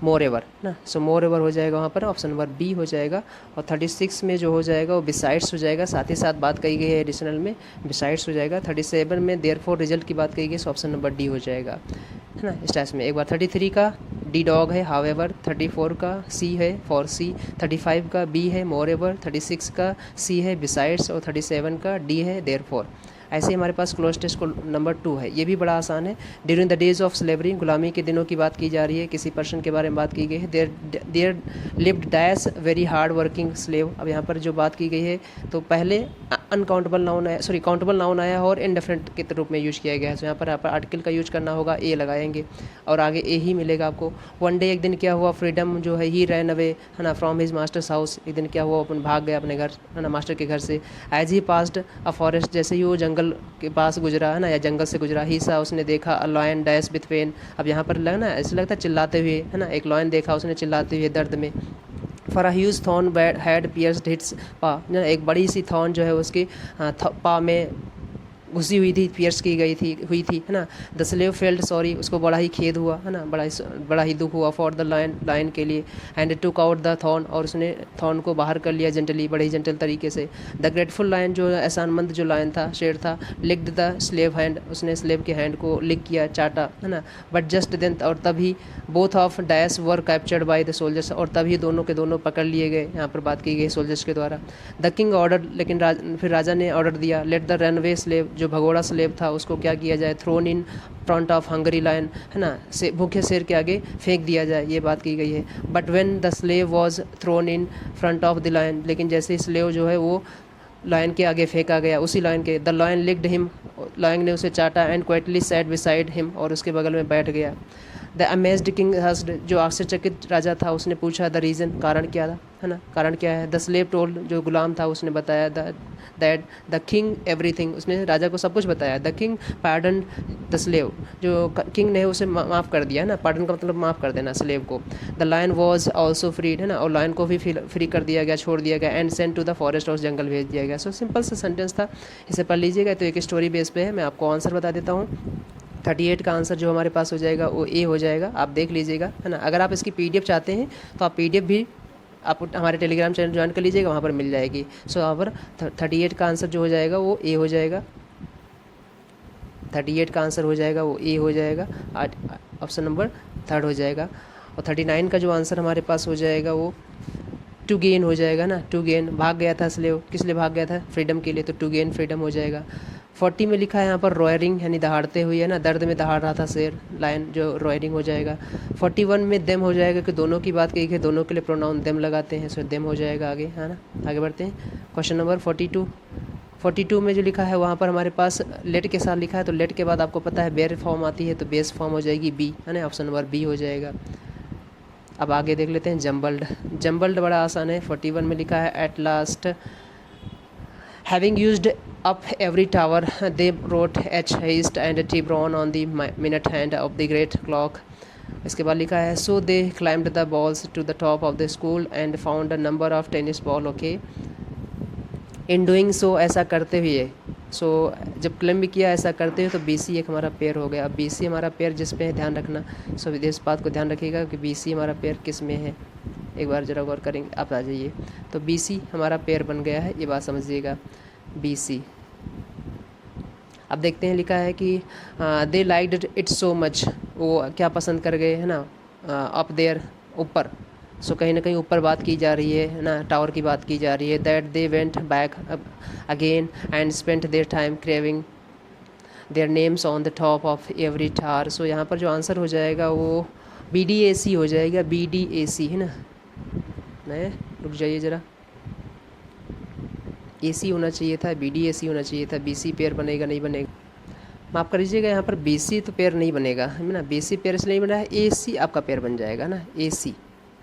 मोर एवर ना, सो मोर एवर हो जाएगा वहाँ पर, ऑप्शन नंबर बी हो जाएगा। और 36 में जो हो जाएगा वो बिसाइड्स हो जाएगा, साथ ही साथ बात कही गई है एडिशनल में, बिसाइड्स हो जाएगा। 37 में देयरफॉर रिजल्ट की बात कही गई, सो ऑप्शन नंबर डी हो जाएगा, है ना, इस टाइप में। एक बार 33 का डी डॉग है हाउएवर, 34 का सी है फॉर सी, 35 का बी है मोर एवर, 36 का सी है बिसाइड्स और 37 का डी है देयरफॉर। ऐसे ही हमारे पास क्लोज टेस्ट नंबर 2 है, ये भी बड़ा आसान है। During the days of slavery, गुलामी के दिनों की बात की जा रही है, किसी पर्सन के बारे में बात की गई है। There lived dash very hard working slave. अब यहाँ पर जो बात की गई है तो पहले अनकाउंटेबल नाउन आया, सॉरी काउंटेबल नाउन आया और इनडेफिनेट के रूप में यूज किया गया है, तो यहाँ पर आर्टिकल का यूज करना होगा, ए लगाएंगे और आगे ए ही मिलेगा आपको। वन डे, एक दिन क्या हुआ, फ्रीडम जो है ही रैन अवे, है ना, फ्रॉम हिज मास्टर्स हाउस, एक दिन क्या हुआ, अपन भाग गया अपने घर, है ना, मास्टर के घर से। As he passed a forest, जैसे ही वो जंगल के पास गुजरा, है ना, या जंगल से गुजरा, ही सा, उसने देखा a lion dash with pain. अब यहाँ पर लगना ऐसा लगता है चिल्लाते हुए, है ना, एक लायन देखा उसने चिल्लाते हुए दर्द में। For a huge thorn had pierced hits पा, एक बड़ी सी थॉर्न जो है उसके पा में घुसी हुई थी, पियर्स की गई थी, हुई थी, है ना। द स्लेव फेल्ड सॉरी, उसको बड़ा ही खेद हुआ, है ना, बड़ा ही दुख हुआ फॉर द लायन के लिए। And took out the thorn, और उसने थॉर्न को बाहर कर लिया जेंटली, बड़े ही जेंटल तरीके से। द ग्रेटफुल लायन, जो एहसानमंद जो लायन था, शेर था, लिक्ड द स्लेव हैंड, उसने स्लेव के हैंड को लिक किया, चाटा, है ना। बट जस्ट देन, और तभी both of dash were captured by the soldiers, और तभी दोनों के दोनों पकड़ लिए गए, यहाँ पर बात की गई सोल्जर्स के द्वारा। द किंग ऑर्डर, लेकिन फिर राजा ने ऑर्डर दिया, लेट द रनवे स्लेव, जो भगोड़ा स्लेव था उसको क्या किया जाए, thrown in front of hungry lion, है ना, से भूखे शेर के आगे फेंक दिया जाए, ये बात की गई है। But when the slave was thrown in front of the lion, लेकिन जैसे ही स्लेव जो है वो लायन के आगे फेंका गया, उसी लायन के, the lion licked him, lion ने उसे चाटा, and quietly sat beside him, और उसके बगल में बैठ गया। द अमेज्ड किंग हस्ड, जो आश्चर्यचकित राजा था उसने पूछा द रीज़न, कारण क्या था, है ना, कारण क्या है। द स्लेव टोल्ड, जो गुलाम था उसने बताया दैट द किंग एवरीथिंग, उसने राजा को सब कुछ बताया। The king pardon the slave, जो किंग ने उसे माफ़ कर दिया, है ना, पार्डन का मतलब माफ़ कर देना स्लेव को। The lion was also freed, है ना, और लायन को भी फ्री कर दिया गया, छोड़ दिया गया। And sent to the forest, और जंगल भेज दिया गया। सो सिंपल सा सेंटेंस था, इसे पढ़ लीजिएगा। तो एक स्टोरी बेस पे है, मैं आपको आंसर बता देता हूँ। 38 का आंसर जो हमारे पास हो जाएगा वो ए हो जाएगा, आप देख लीजिएगा, है ना। अगर आप इसकी PDF चाहते हैं तो आप PDF भी आप हमारे टेलीग्राम चैनल ज्वाइन कर लीजिएगा, वहाँ पर मिल जाएगी। सो यहाँ पर 38 का आंसर जो हो जाएगा वो ए हो जाएगा, 38 का आंसर हो जाएगा वो ए हो जाएगा, ऑप्शन नंबर 3 हो जाएगा। और 39 का जो आंसर हमारे पास हो जाएगा वो टू गेन हो जाएगा ना, टू गेन, भाग गया था स्लेव, किस लिए भाग गया था, फ्रीडम के लिए, तो टू गेन फ्रीडम हो जाएगा। 40 में लिखा है यहाँ पर रॉयरिंग, यानी दहाड़ते हुए, है ना, दर्द में दहाड़ रहा था शेर, लायन, जो रॉयरिंग हो जाएगा। 41 में देम हो जाएगा, कि दोनों की बात कही है, दोनों के लिए प्रोनाउन देम लगाते हैं, सो देम हो जाएगा आगे, है ना। आगे बढ़ते हैं, क्वेश्चन नंबर 42 में जो लिखा है वहाँ पर हमारे पास लेट के साथ लिखा है, तो लेट के बाद आपको पता है बेर फॉर्म आती है, तो बेस फॉर्म हो जाएगी बी, है ना, ऑप्शन नंबर बी हो जाएगा। अब आगे देख लेते हैं जम्बल्ड बड़ा आसान है। 41 में लिखा है at last having used up every tower they wrote each haste and Tibron on the minute hand of the great clock. इसके बाद लिखा है so they climbed the balls to the top of the school and found a number of tennis ball. Okay, in doing so, ऐसा करते हुए, सो जब क्लेम भी किया ऐसा करते हुए, तो BC एक हमारा पेयर हो गया। अब BC हमारा पेयर जिस पे है ध्यान रखना, सो इस बात को ध्यान रखिएगा कि BC हमारा पेयर किस में है, एक बार जरा गौर करेंगे, आप आ जाइए। तो BC हमारा पेयर बन गया है, ये बात समझिएगा, BC। अब देखते हैं, लिखा है कि दे लाइक्ड इट सो मच, वो क्या पसंद कर गए, है ना, अप देयर, ऊपर, सो कहीं ना कहीं ऊपर बात की जा रही है ना, टावर की बात की जा रही है। That they went back again and spent their time craving their names on the top of every tower. So यहाँ पर जो आंसर हो जाएगा वो BDAC हो जाएगा, BDAC, है ना, नहीं रुक जाइए ज़रा, AC होना चाहिए था, BDAC होना चाहिए था, BC पेयर बनेगा, नहीं बनेगा, माफ़ कर दीजिएगा, यहाँ पर BC तो पेयर नहीं बनेगा, है ना, BC पेयर इसलिए नहीं बना है, AC आपका पेयर बन जाएगा ना, AC,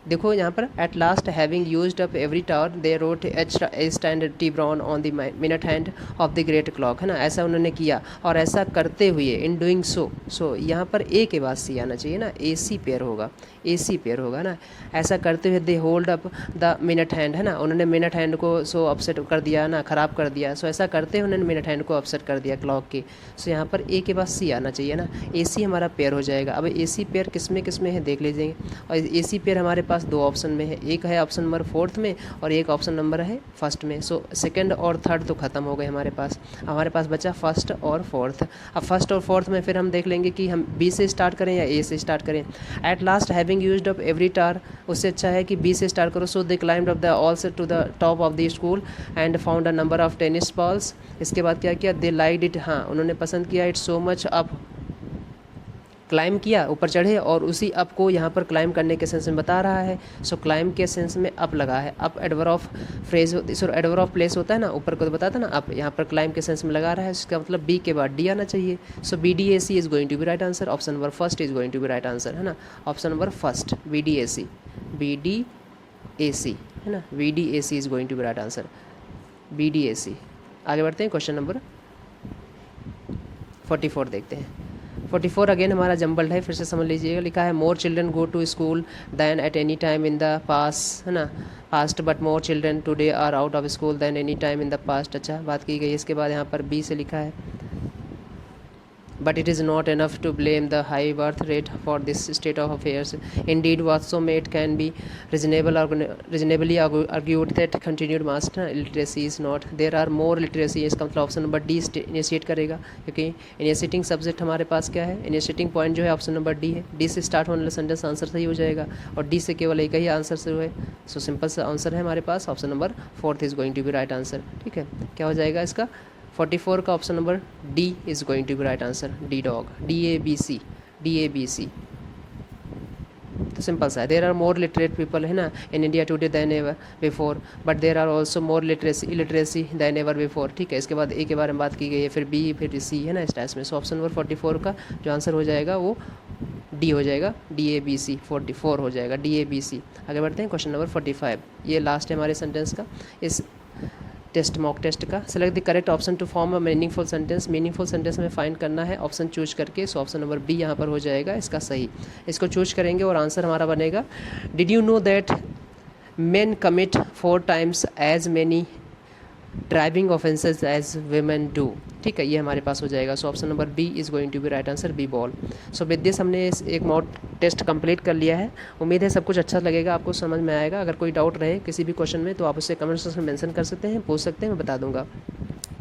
देखो यहाँ पर eight last having used up every tower they wrote H stand T brown on the minute hand of the great clock, है ना, ऐसा उन्होंने किया। और ऐसा करते हुए इन डूइंग सो यहाँ पर ए के बाद सी आना चाहिए ना, ए सी पेयर होगा, ए सी पेयर होगा ना। ऐसा करते हुए they hold up the minute hand, है ना, उन्होंने मिनट हैंड को सो अपसेट कर दिया ना, ख़राब कर दिया। सो ऐसा करते हुए उन्होंने मिनट हैंड को अपसेट कर दिया क्लॉक की। सो यहाँ पर ए के बाद सी आना चाहिए ना, ए सी हमारा पेयर हो जाएगा। अब ए सी पेयर किस में है देख लीजिए। और ए सी पेयर हमारे पास दो ऑप्शन में है, एक है ऑप्शन नंबर 4 में और एक ऑप्शन नंबर है 1 में। सो सेकंड और थर्ड तो ख़त्म हो गए हमारे पास बचा फर्स्ट और फोर्थ। अब फर्स्ट और फोर्थ में फिर हम देख लेंगे कि हम बी से स्टार्ट करें या ए से स्टार्ट करें। At last having used up every tar, उससे अच्छा है कि बी से स्टार्ट करो। So they climbed up the halls to the top of the school and found a number of tennis balls. इसके बाद क्या किया, दे लाइक्ड इट, हाँ उन्होंने पसंद किया it so much, up climb किया, ऊपर चढ़े। और उसी अप को यहाँ पर क्लाइम करने के सेंस में बता रहा है। सो क्लाइम के सेंस में अप लगा है। Up adverb of phrase, adverb of place होता है ना, ऊपर को तो बताता ना अप, यहाँ पर क्लाइम के सेंस में लगा रहा है। इसका मतलब बी के बाद डी आना चाहिए। So B D A C is going to be right answer. Option number first is going to be right answer, है ना, option number first B D A C, B D A C, है ना, B D A C is going to be right answer, B D A C. आगे बढ़ते हैं, क्वेश्चन नंबर 44 देखते हैं। 44 अगेन हमारा जम्बल्ड है, फिर से समझ लीजिएगा। लिखा है more children go to school than at any time in the pass, है ना, past, but more children today are out of school than any time in the past. अच्छा बात की गई। इसके बाद यहाँ पर बी से लिखा है but it is not enough to blame the high birth rate for this state of affairs. Indeed, whatso made can be reasonably argued that continued mass illiteracy is not. There are more literacy. इसका मतलब ऑप्शन नंबर डी इनिशिएट करेगा, क्योंकि इनिशिएटिंग सब्जेक्ट हमारे पास क्या है, इनिशिएटिंग पॉइंट जो है ऑप्शन नंबर डी है। डी से स्टार्ट होने वाला सेंटेंस आंसर सही हो जाएगा और डी से केवल एक ही आंसर से है। सो सिंपल सा आंसर है हमारे पास, option number 4 is going to be right answer. ठीक है, क्या हो जाएगा इसका 44 का option number D is going to be right answer, D dog, D A B C, D A B C. तो सिंपल सा है। There are more literate people, है ना, in India today than ever before, but there are also more illiteracy than ever before. ठीक है, इसके बाद ए के बारे में बात की गई है, फिर बी, फिर सी, है ना, इस टाइप में। सो ऑप्शन नंबर 44 का जो आंसर हो जाएगा वो डी हो जाएगा, डी ए बी सी, 44 हो जाएगा, डी ए बी सी। आगे बढ़ते हैं, क्वेश्चन नंबर 45, ये लास्ट है हमारे सेंटेंस का, इस टेस्ट मॉक टेस्ट का। Select the correct option to form a meaningful sentence. Meaningful sentence में फाइंड करना है ऑप्शन चूज करके। सो ऑप्शन नंबर बी यहाँ पर हो जाएगा इसका सही। इसको चूज करेंगे और आंसर हमारा बनेगा, did you know that men commit 4 times as many driving offenses as women do. ठीक है, ये हमारे पास हो जाएगा। So option number B is going to be right answer, B ball. So with this हमने एक मॉक टेस्ट कंप्लीट कर लिया है। उम्मीद है सब कुछ अच्छा लगेगा, आपको समझ में आएगा। अगर कोई डाउट रहे किसी भी क्वेश्चन में तो आप उससे कमेंट सेक्शन में मेंशन कर सकते हैं, पूछ सकते हैं, मैं बता दूंगा।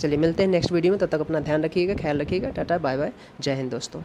चलिए मिलते हैं नेक्स्ट वीडियो में, तब तक अपना ध्यान रखिएगा, ख्याल रखिएगा। टाटा बाय बाय, जय हिंद दोस्तों।